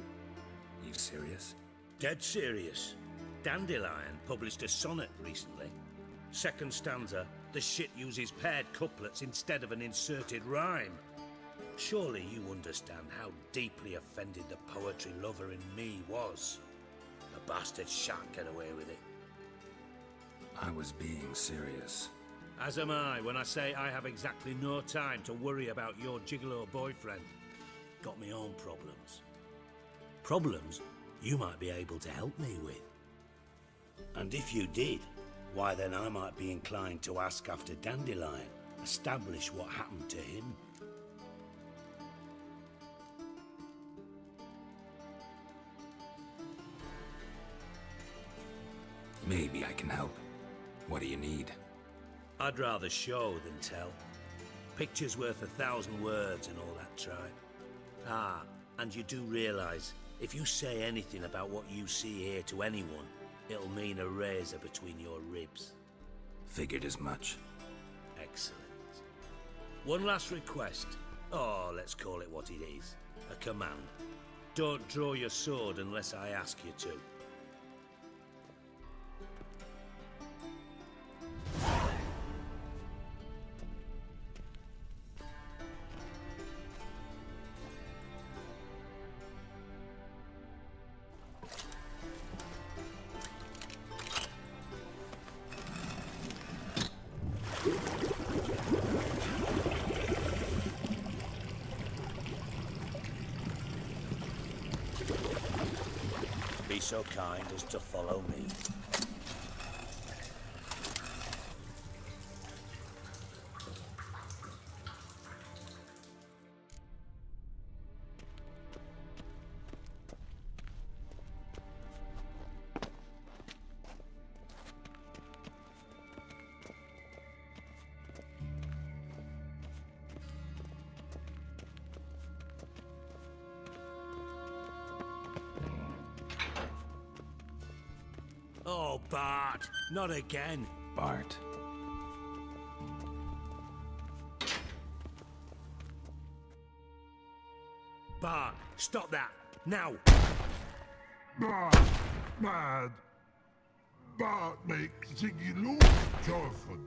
You serious? Dead serious. Dandelion published a sonnet recently. Second stanza, the shit uses paired couplets instead of an inserted rhyme. Surely you understand how deeply offended the poetry lover in me was. The bastard shan't get away with it. I was being serious. As am I when I say I have exactly no time to worry about your gigolo boyfriend. Got me own problems. Problems you might be able to help me with. And if you did, why then I might be inclined to ask after Dandelion, establish what happened to him. Maybe I can help. What do you need? I'd rather show than tell. Picture's worth 1,000 words and all that tripe. Ah, and you do realise, if you say anything about what you see here to anyone, it'll mean a razor between your ribs. Figured as much. Excellent. One last request. Oh, let's call it what it is. A command. Don't draw your sword unless I ask you to. Be so kind as to follow me. Oh, Bart, not again. Bart. Bart, stop that, now! Bart, mad. Bart makes Sigi lose joyful.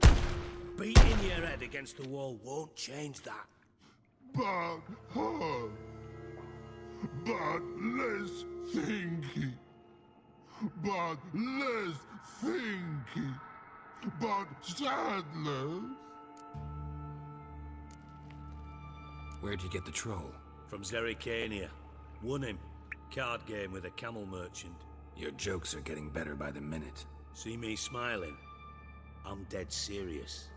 Beating your head against the wall won't change that. Bart hard. Bart less thinky. But less thinky, but sadless. Where'd you get the troll? From Zerrikania. Won him. Card game with a camel merchant. Your jokes are getting better by the minute. See me smiling? I'm dead serious.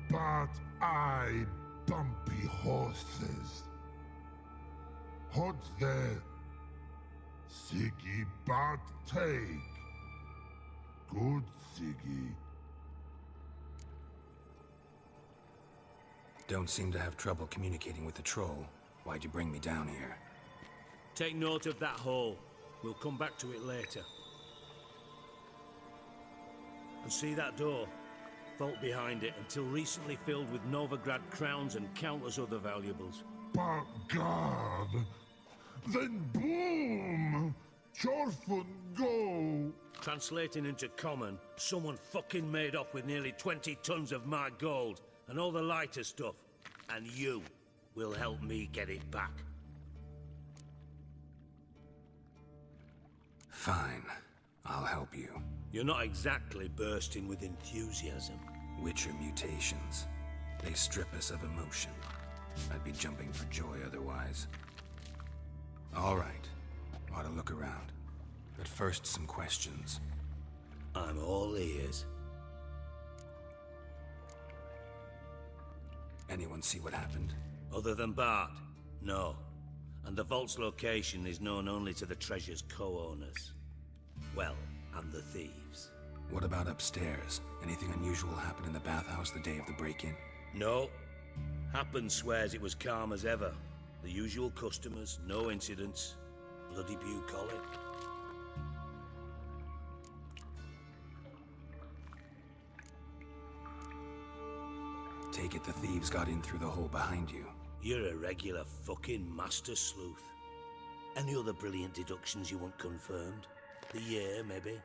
But I bumpy horses. What's there? Sigi but take. Good Sigi. Don't seem to have trouble communicating with the troll. Why'd you bring me down here? Take note of that hole. We'll come back to it later. And see that door? Vault behind it, until recently filled with Novigrad crowns and countless other valuables. But God! Then boom! Chorfun go! Translating into common, someone fucking made off with nearly 20 tons of my gold and all the lighter stuff. And you will help me get it back. Fine. I'll help you. You're not exactly bursting with enthusiasm. Witcher mutations. They strip us of emotion. I'd be jumping for joy otherwise. All right. Ought to look around. But first, some questions. I'm all ears. Anyone see what happened? Other than Bart? No. And the vault's location is known only to the treasure's co-owners. Well, and the thieves. What about upstairs? Anything unusual happen in the bathhouse the day of the break-in? No. Happen swears it was calm as ever. The usual customers, no incidents. Bloody bucolic. take it the thieves got in through the hole behind you. You're a regular fucking master sleuth. Any other brilliant deductions you want confirmed? The year, maybe?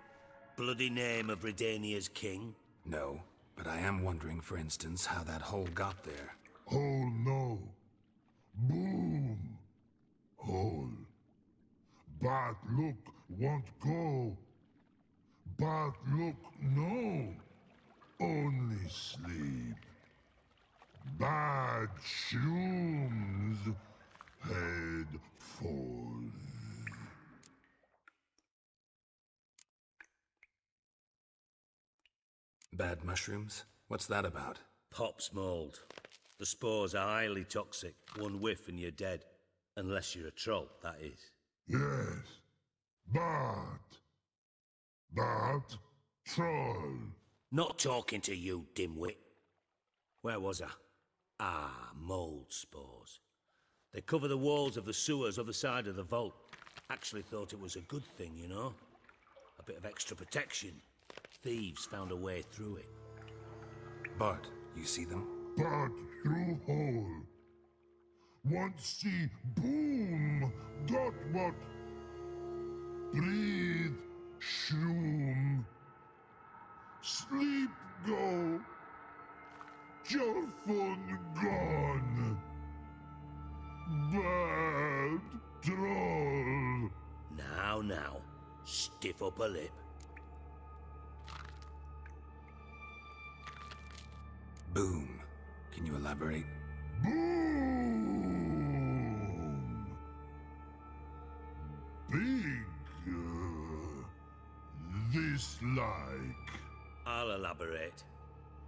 Bloody name of Redania's king? No, but I am wondering, for instance, how that hole got there. Hole no. Boom. Hole. Bad look won't go. Bad look no. Only sleep. Bad shrooms. Head falls. Bad mushrooms? What's that about? Pop's mold. The spores are highly toxic. One whiff and you're dead. Unless you're a troll, that is. Yes. Bad. Bad troll. Not talking to you, dimwit. Where was I? Ah, mold spores. They cover the walls of the sewers other side of the vault. Actually thought it was a good thing, you know? A bit of extra protection. Thieves found a way through it. Bart, you see them? Bad through hole. Want see boom. Got what? Breathe. Shroom. Sleep go. Your phone gone. Bad troll. Now, stiff up a lip. Boom. Can you elaborate? Boom. Big. This like. I'll elaborate.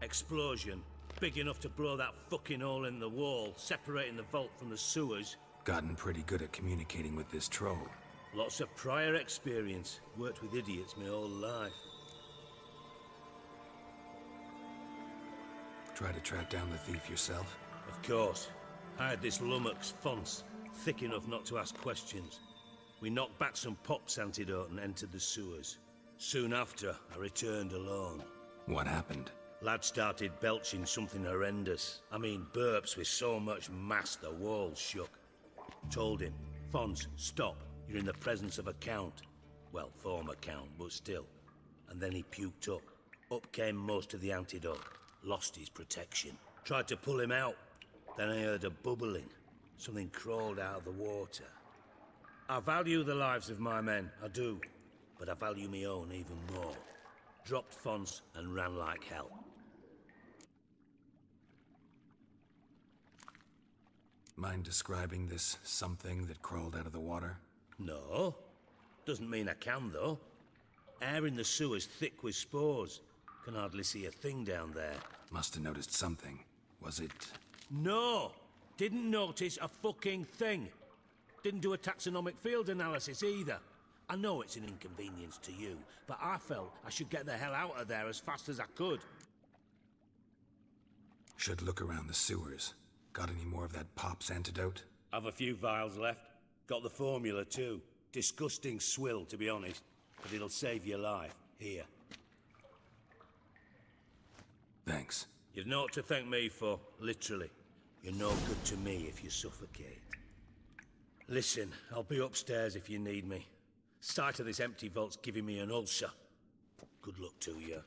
Explosion. Big enough to blow that fucking hole in the wall, separating the vault from the sewers. Gotten pretty good at communicating with this troll. Lots of prior experience. Worked with idiots my whole life. Try to track down the thief yourself? Of course. I had this lummox Fons, thick enough not to ask questions. We knocked back some Pop's antidote and entered the sewers. Soon after, I returned alone. What happened? Lad started belching something horrendous. I mean, burps with so much mass the walls shook. Told him, Fons, stop. You're in the presence of a count. Well, former count, but still. And then he puked up. Up came most of the antidote. Lost his protection. Tried to pull him out. Then I heard a bubbling. Something crawled out of the water. I value the lives of my men, I do. But I value my own even more. Dropped Fons and ran like hell. Mind describing this something that crawled out of the water? No. Doesn't mean I can, though. Air in the sewer's thick with spores. Can hardly see a thing down there. Must have noticed something. Was it... No! Didn't notice a fucking thing. Didn't do a taxonomic field analysis either. I know it's an inconvenience to you, but I felt I should get the hell out of there as fast as I could. Should look around the sewers. Got any more of that Pop's antidote? Have a few vials left. Got the formula too. Disgusting swill, to be honest. But it'll save your life. Here. Thanks. You've naught to thank me for, literally. You're no good to me if you suffocate. Listen, I'll be upstairs if you need me. Sight of this empty vault's giving me an ulcer. Good luck to you.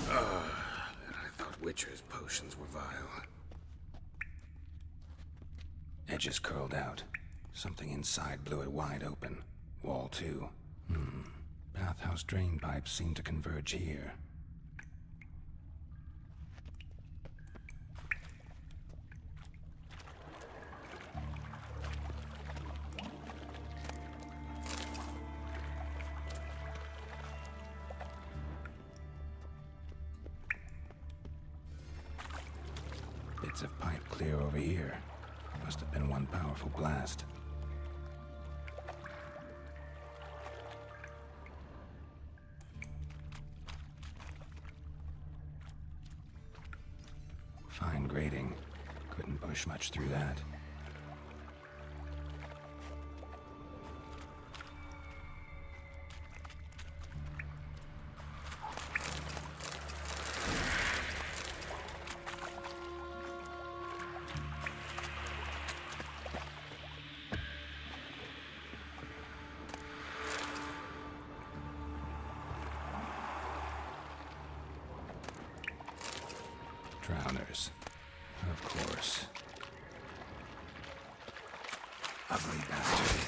I thought Witcher's potions were vile. Edges curled out. Something inside blew it wide open. Wall too. Bathhouse drain pipes seem to converge here. Bits of pipe clear over here. Must have been one powerful blast. Fine grating. Couldn't push much through that. Drowners. Of course. Ugly bastard.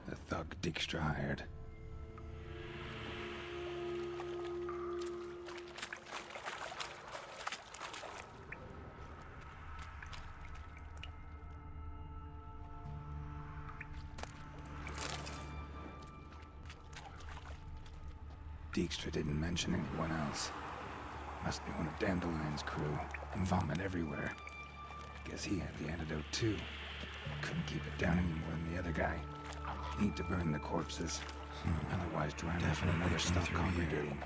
The thug Dijkstra hired. Dijkstra didn't mention anyone else. Must be one of Dandelion's crew. Vomit everywhere. Guess he had the antidote too. Couldn't keep it down any more than the other guy. Need to burn the corpses. Otherwise, drowners will never stop congregating.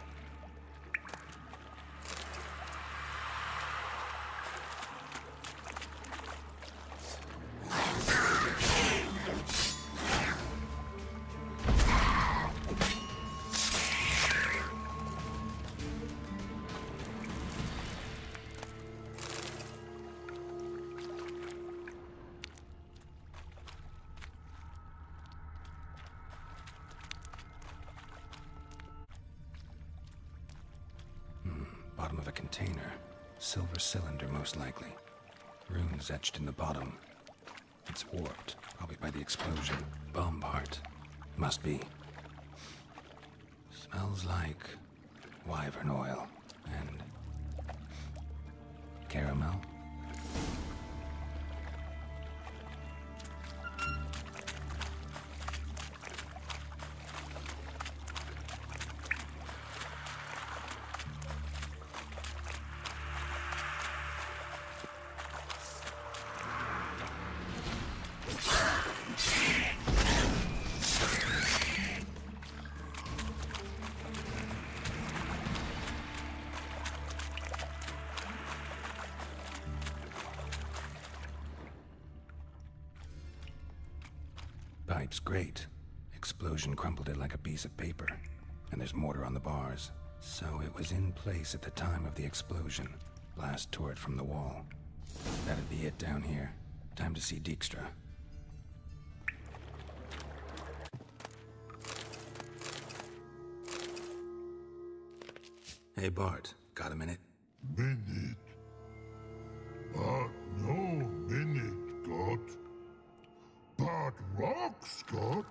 Bottom of a container. Silver cylinder, most likely. Runes etched in the bottom. It's warped, probably by the explosion. Bomb part. Must be. Smells like wyvern oil and caramel. Pipe's great. Explosion crumpled it like a piece of paper. And there's mortar on the bars. So it was in place at the time of the explosion. Blast tore it from the wall. That'd be it down here. Time to see Dijkstra. Hey Bart, got a minute? Minute. But no minute, got. But rocks, got.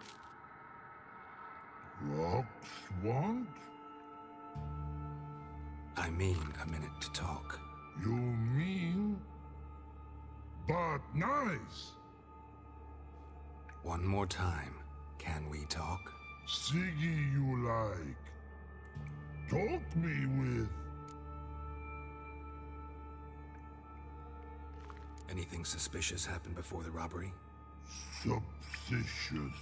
Rocks want? I mean a minute to talk. You mean? But nice. One more time. Can we talk? Sigi you like. Talk me with. Anything suspicious happened before the robbery? Suspicious.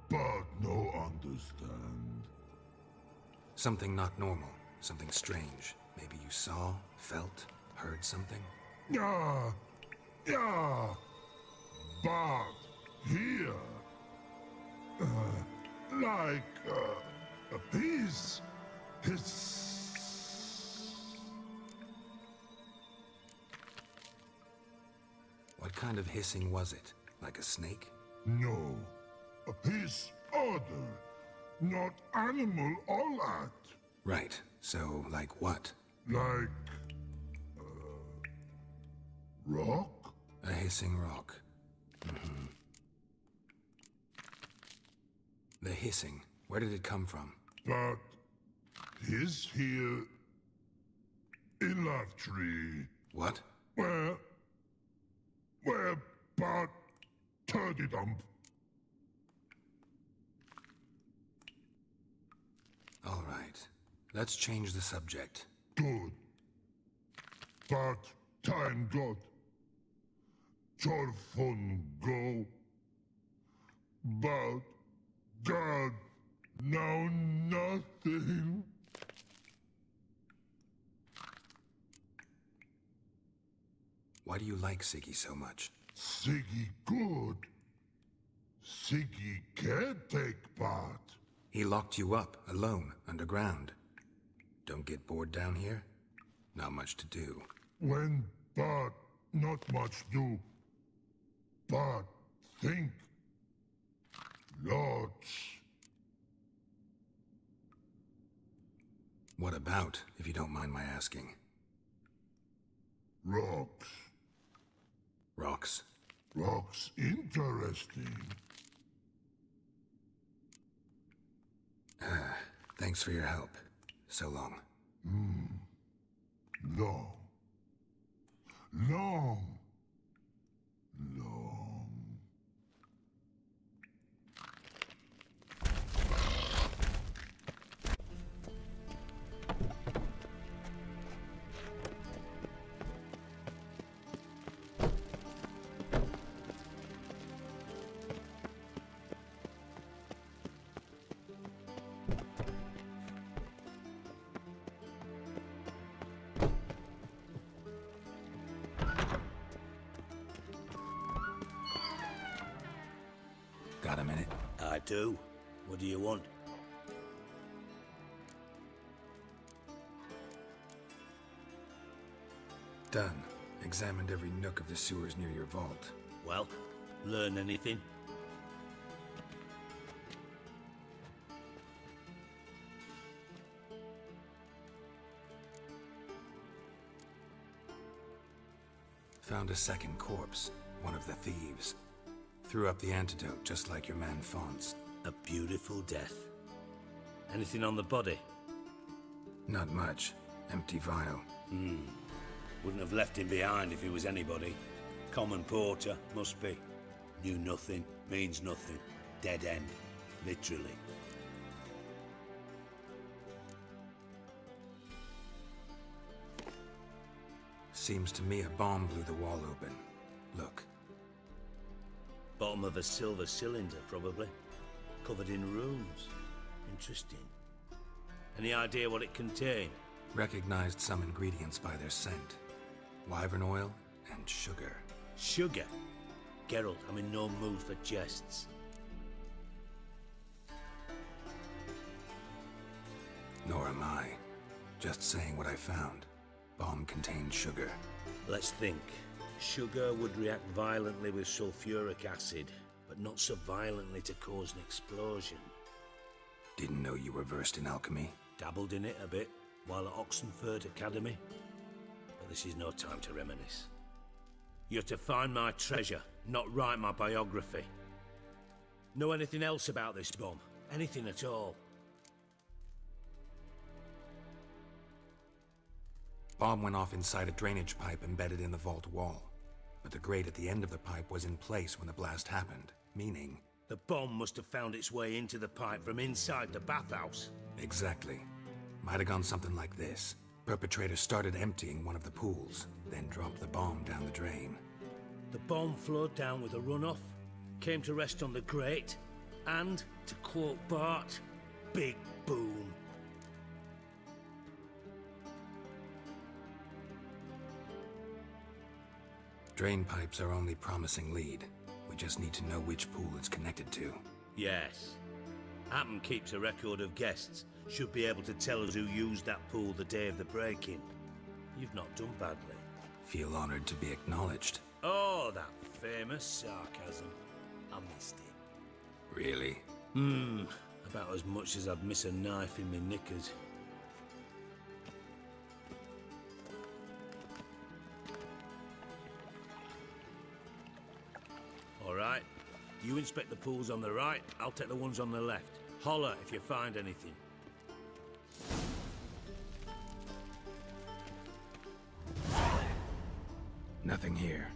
But no understand. Something not normal. Something strange. Maybe you saw, felt, heard something? Yeah. But here, like a piece. Hiss. What kind of hissing was it? Like a snake? No, a piece other, not animal all at. Right, so like what? Like rock? A hissing rock. The hissing, where did it come from? But his here in Love Tree. What? Where but turdy dump. All right, let's change the subject. Good. But time got. Jorfun go. But God, now nothing. Why do you like Sigi so much? Sigi good. Sigi can't take part. He locked you up, alone, underground. Don't get bored down here? Not much to do. When but not much do. But think. Lots. What about, if you don't mind my asking? Rocks. Rocks? Rocks interesting. Thanks for your help. So long. Long. Long. Long. Got a minute? I do. What do you want? Done. Examined every nook of the sewers near your vault. Well, learn anything? Found a second corpse. One of the thieves. Threw up the antidote, just like your man Faunt's. A beautiful death. Anything on the body? Not much. Empty vial. Wouldn't have left him behind if he was anybody. Common porter, must be. Knew nothing, means nothing. Dead end. Literally. Seems to me a bomb blew the wall open. Look. Bottom of a silver cylinder, probably. Covered in runes. Interesting. Any idea what it contained? Recognized some ingredients by their scent. Wyvern oil and sugar. Sugar? Geralt, I'm in no mood for jests. Nor am I. Just saying what I found. Bomb contained sugar. Let's think. Sugar would react violently with sulfuric acid, but not so violently to cause an explosion. Didn't know you were versed in alchemy. Dabbled in it a bit, while at Oxenford Academy. But this is no time to reminisce. You're to find my treasure, not write my biography. Know anything else about this bomb? Anything at all? Bomb went off inside a drainage pipe embedded in the vault wall. But the grate at the end of the pipe was in place when the blast happened, meaning... The bomb must have found its way into the pipe from inside the bathhouse. Exactly. Might have gone something like this. Perpetrator started emptying one of the pools, then dropped the bomb down the drain. The bomb flowed down with a runoff, came to rest on the grate, and, to quote Bart, big boom. Drain pipes are only promising lead. We just need to know which pool it's connected to. Yes. Appen keeps a record of guests. Should be able to tell us who used that pool the day of the break-in. You've not done badly. Feel honored to be acknowledged. Oh, that famous sarcasm. I missed it. Really? About as much as I'd miss a knife in my knickers. All right. You inspect the pools on the right, I'll take the ones on the left. Holler if you find anything. Nothing here.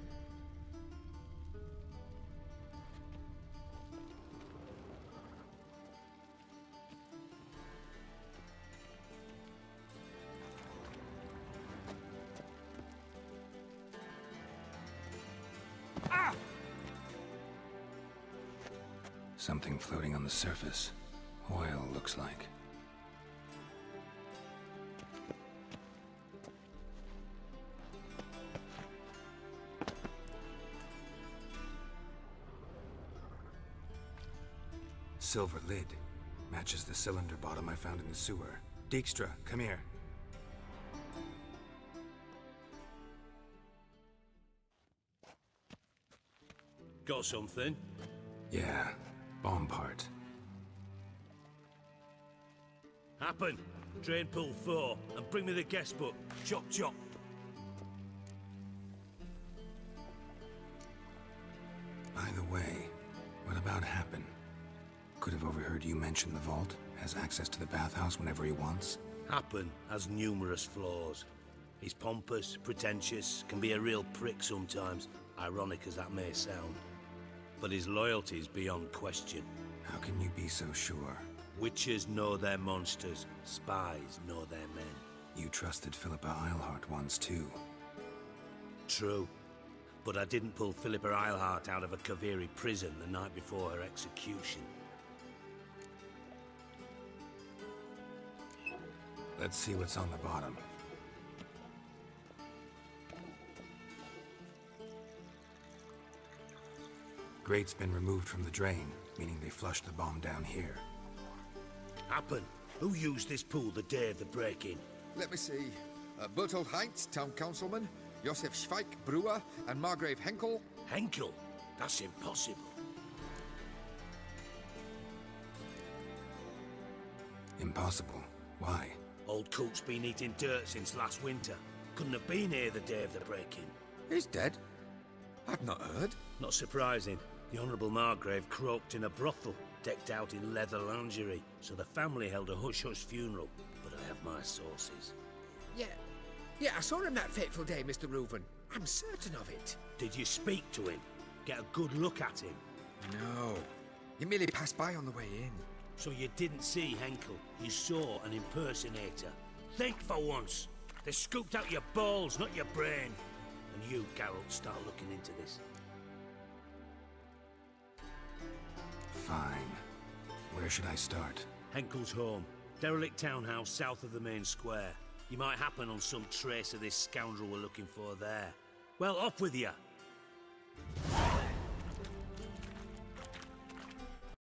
Something floating on the surface. Oil, looks like. Silver lid. Matches the cylinder bottom I found in the sewer. Dijkstra, come here. Got something? Yeah, bomb part. Happen. Drain pool 4, and bring me the guest book. Chop chop. By the way, what about Happen? Could have overheard you mention the vault. Has access to the bathhouse whenever he wants. Happen has numerous flaws. He's pompous, pretentious, can be a real prick sometimes, ironic as that may sound. But his loyalty is beyond question. How can you be so sure? Witches know their monsters, spies know their men. You trusted Philippa Eilhart once too. True. But I didn't pull Philippa Eilhart out of a Koviri prison the night before her execution. Let's see what's on the bottom. Grate's been removed from the drain, meaning they flushed the bomb down here. Happen. Who used this pool the day of the break-in? Let me see. Bertolt Heinz, town councilman, Josef Schweik, brewer, and Margrave Henkel. Henkel? That's impossible. Impossible? Why? Old Coot's been eating dirt since last winter. Couldn't have been here the day of the break-in. He's dead? I've not heard. Not surprising. The Honourable Margrave croaked in a brothel, decked out in leather lingerie, so the family held a hush-hush funeral. But I have my sources. Yeah, I saw him that fateful day, Mr. Reuven. I'm certain of it. Did you speak to him? Get a good look at him? No. He merely passed by on the way in. So you didn't see Henkel? You saw an impersonator? Think for once. They scooped out your balls, not your brain. And you, Geralt, start looking into this. Fine. Where should I start? Henkel's home. Derelict townhouse south of the main square. You might happen on some trace of this scoundrel we're looking for there. Well, off with you!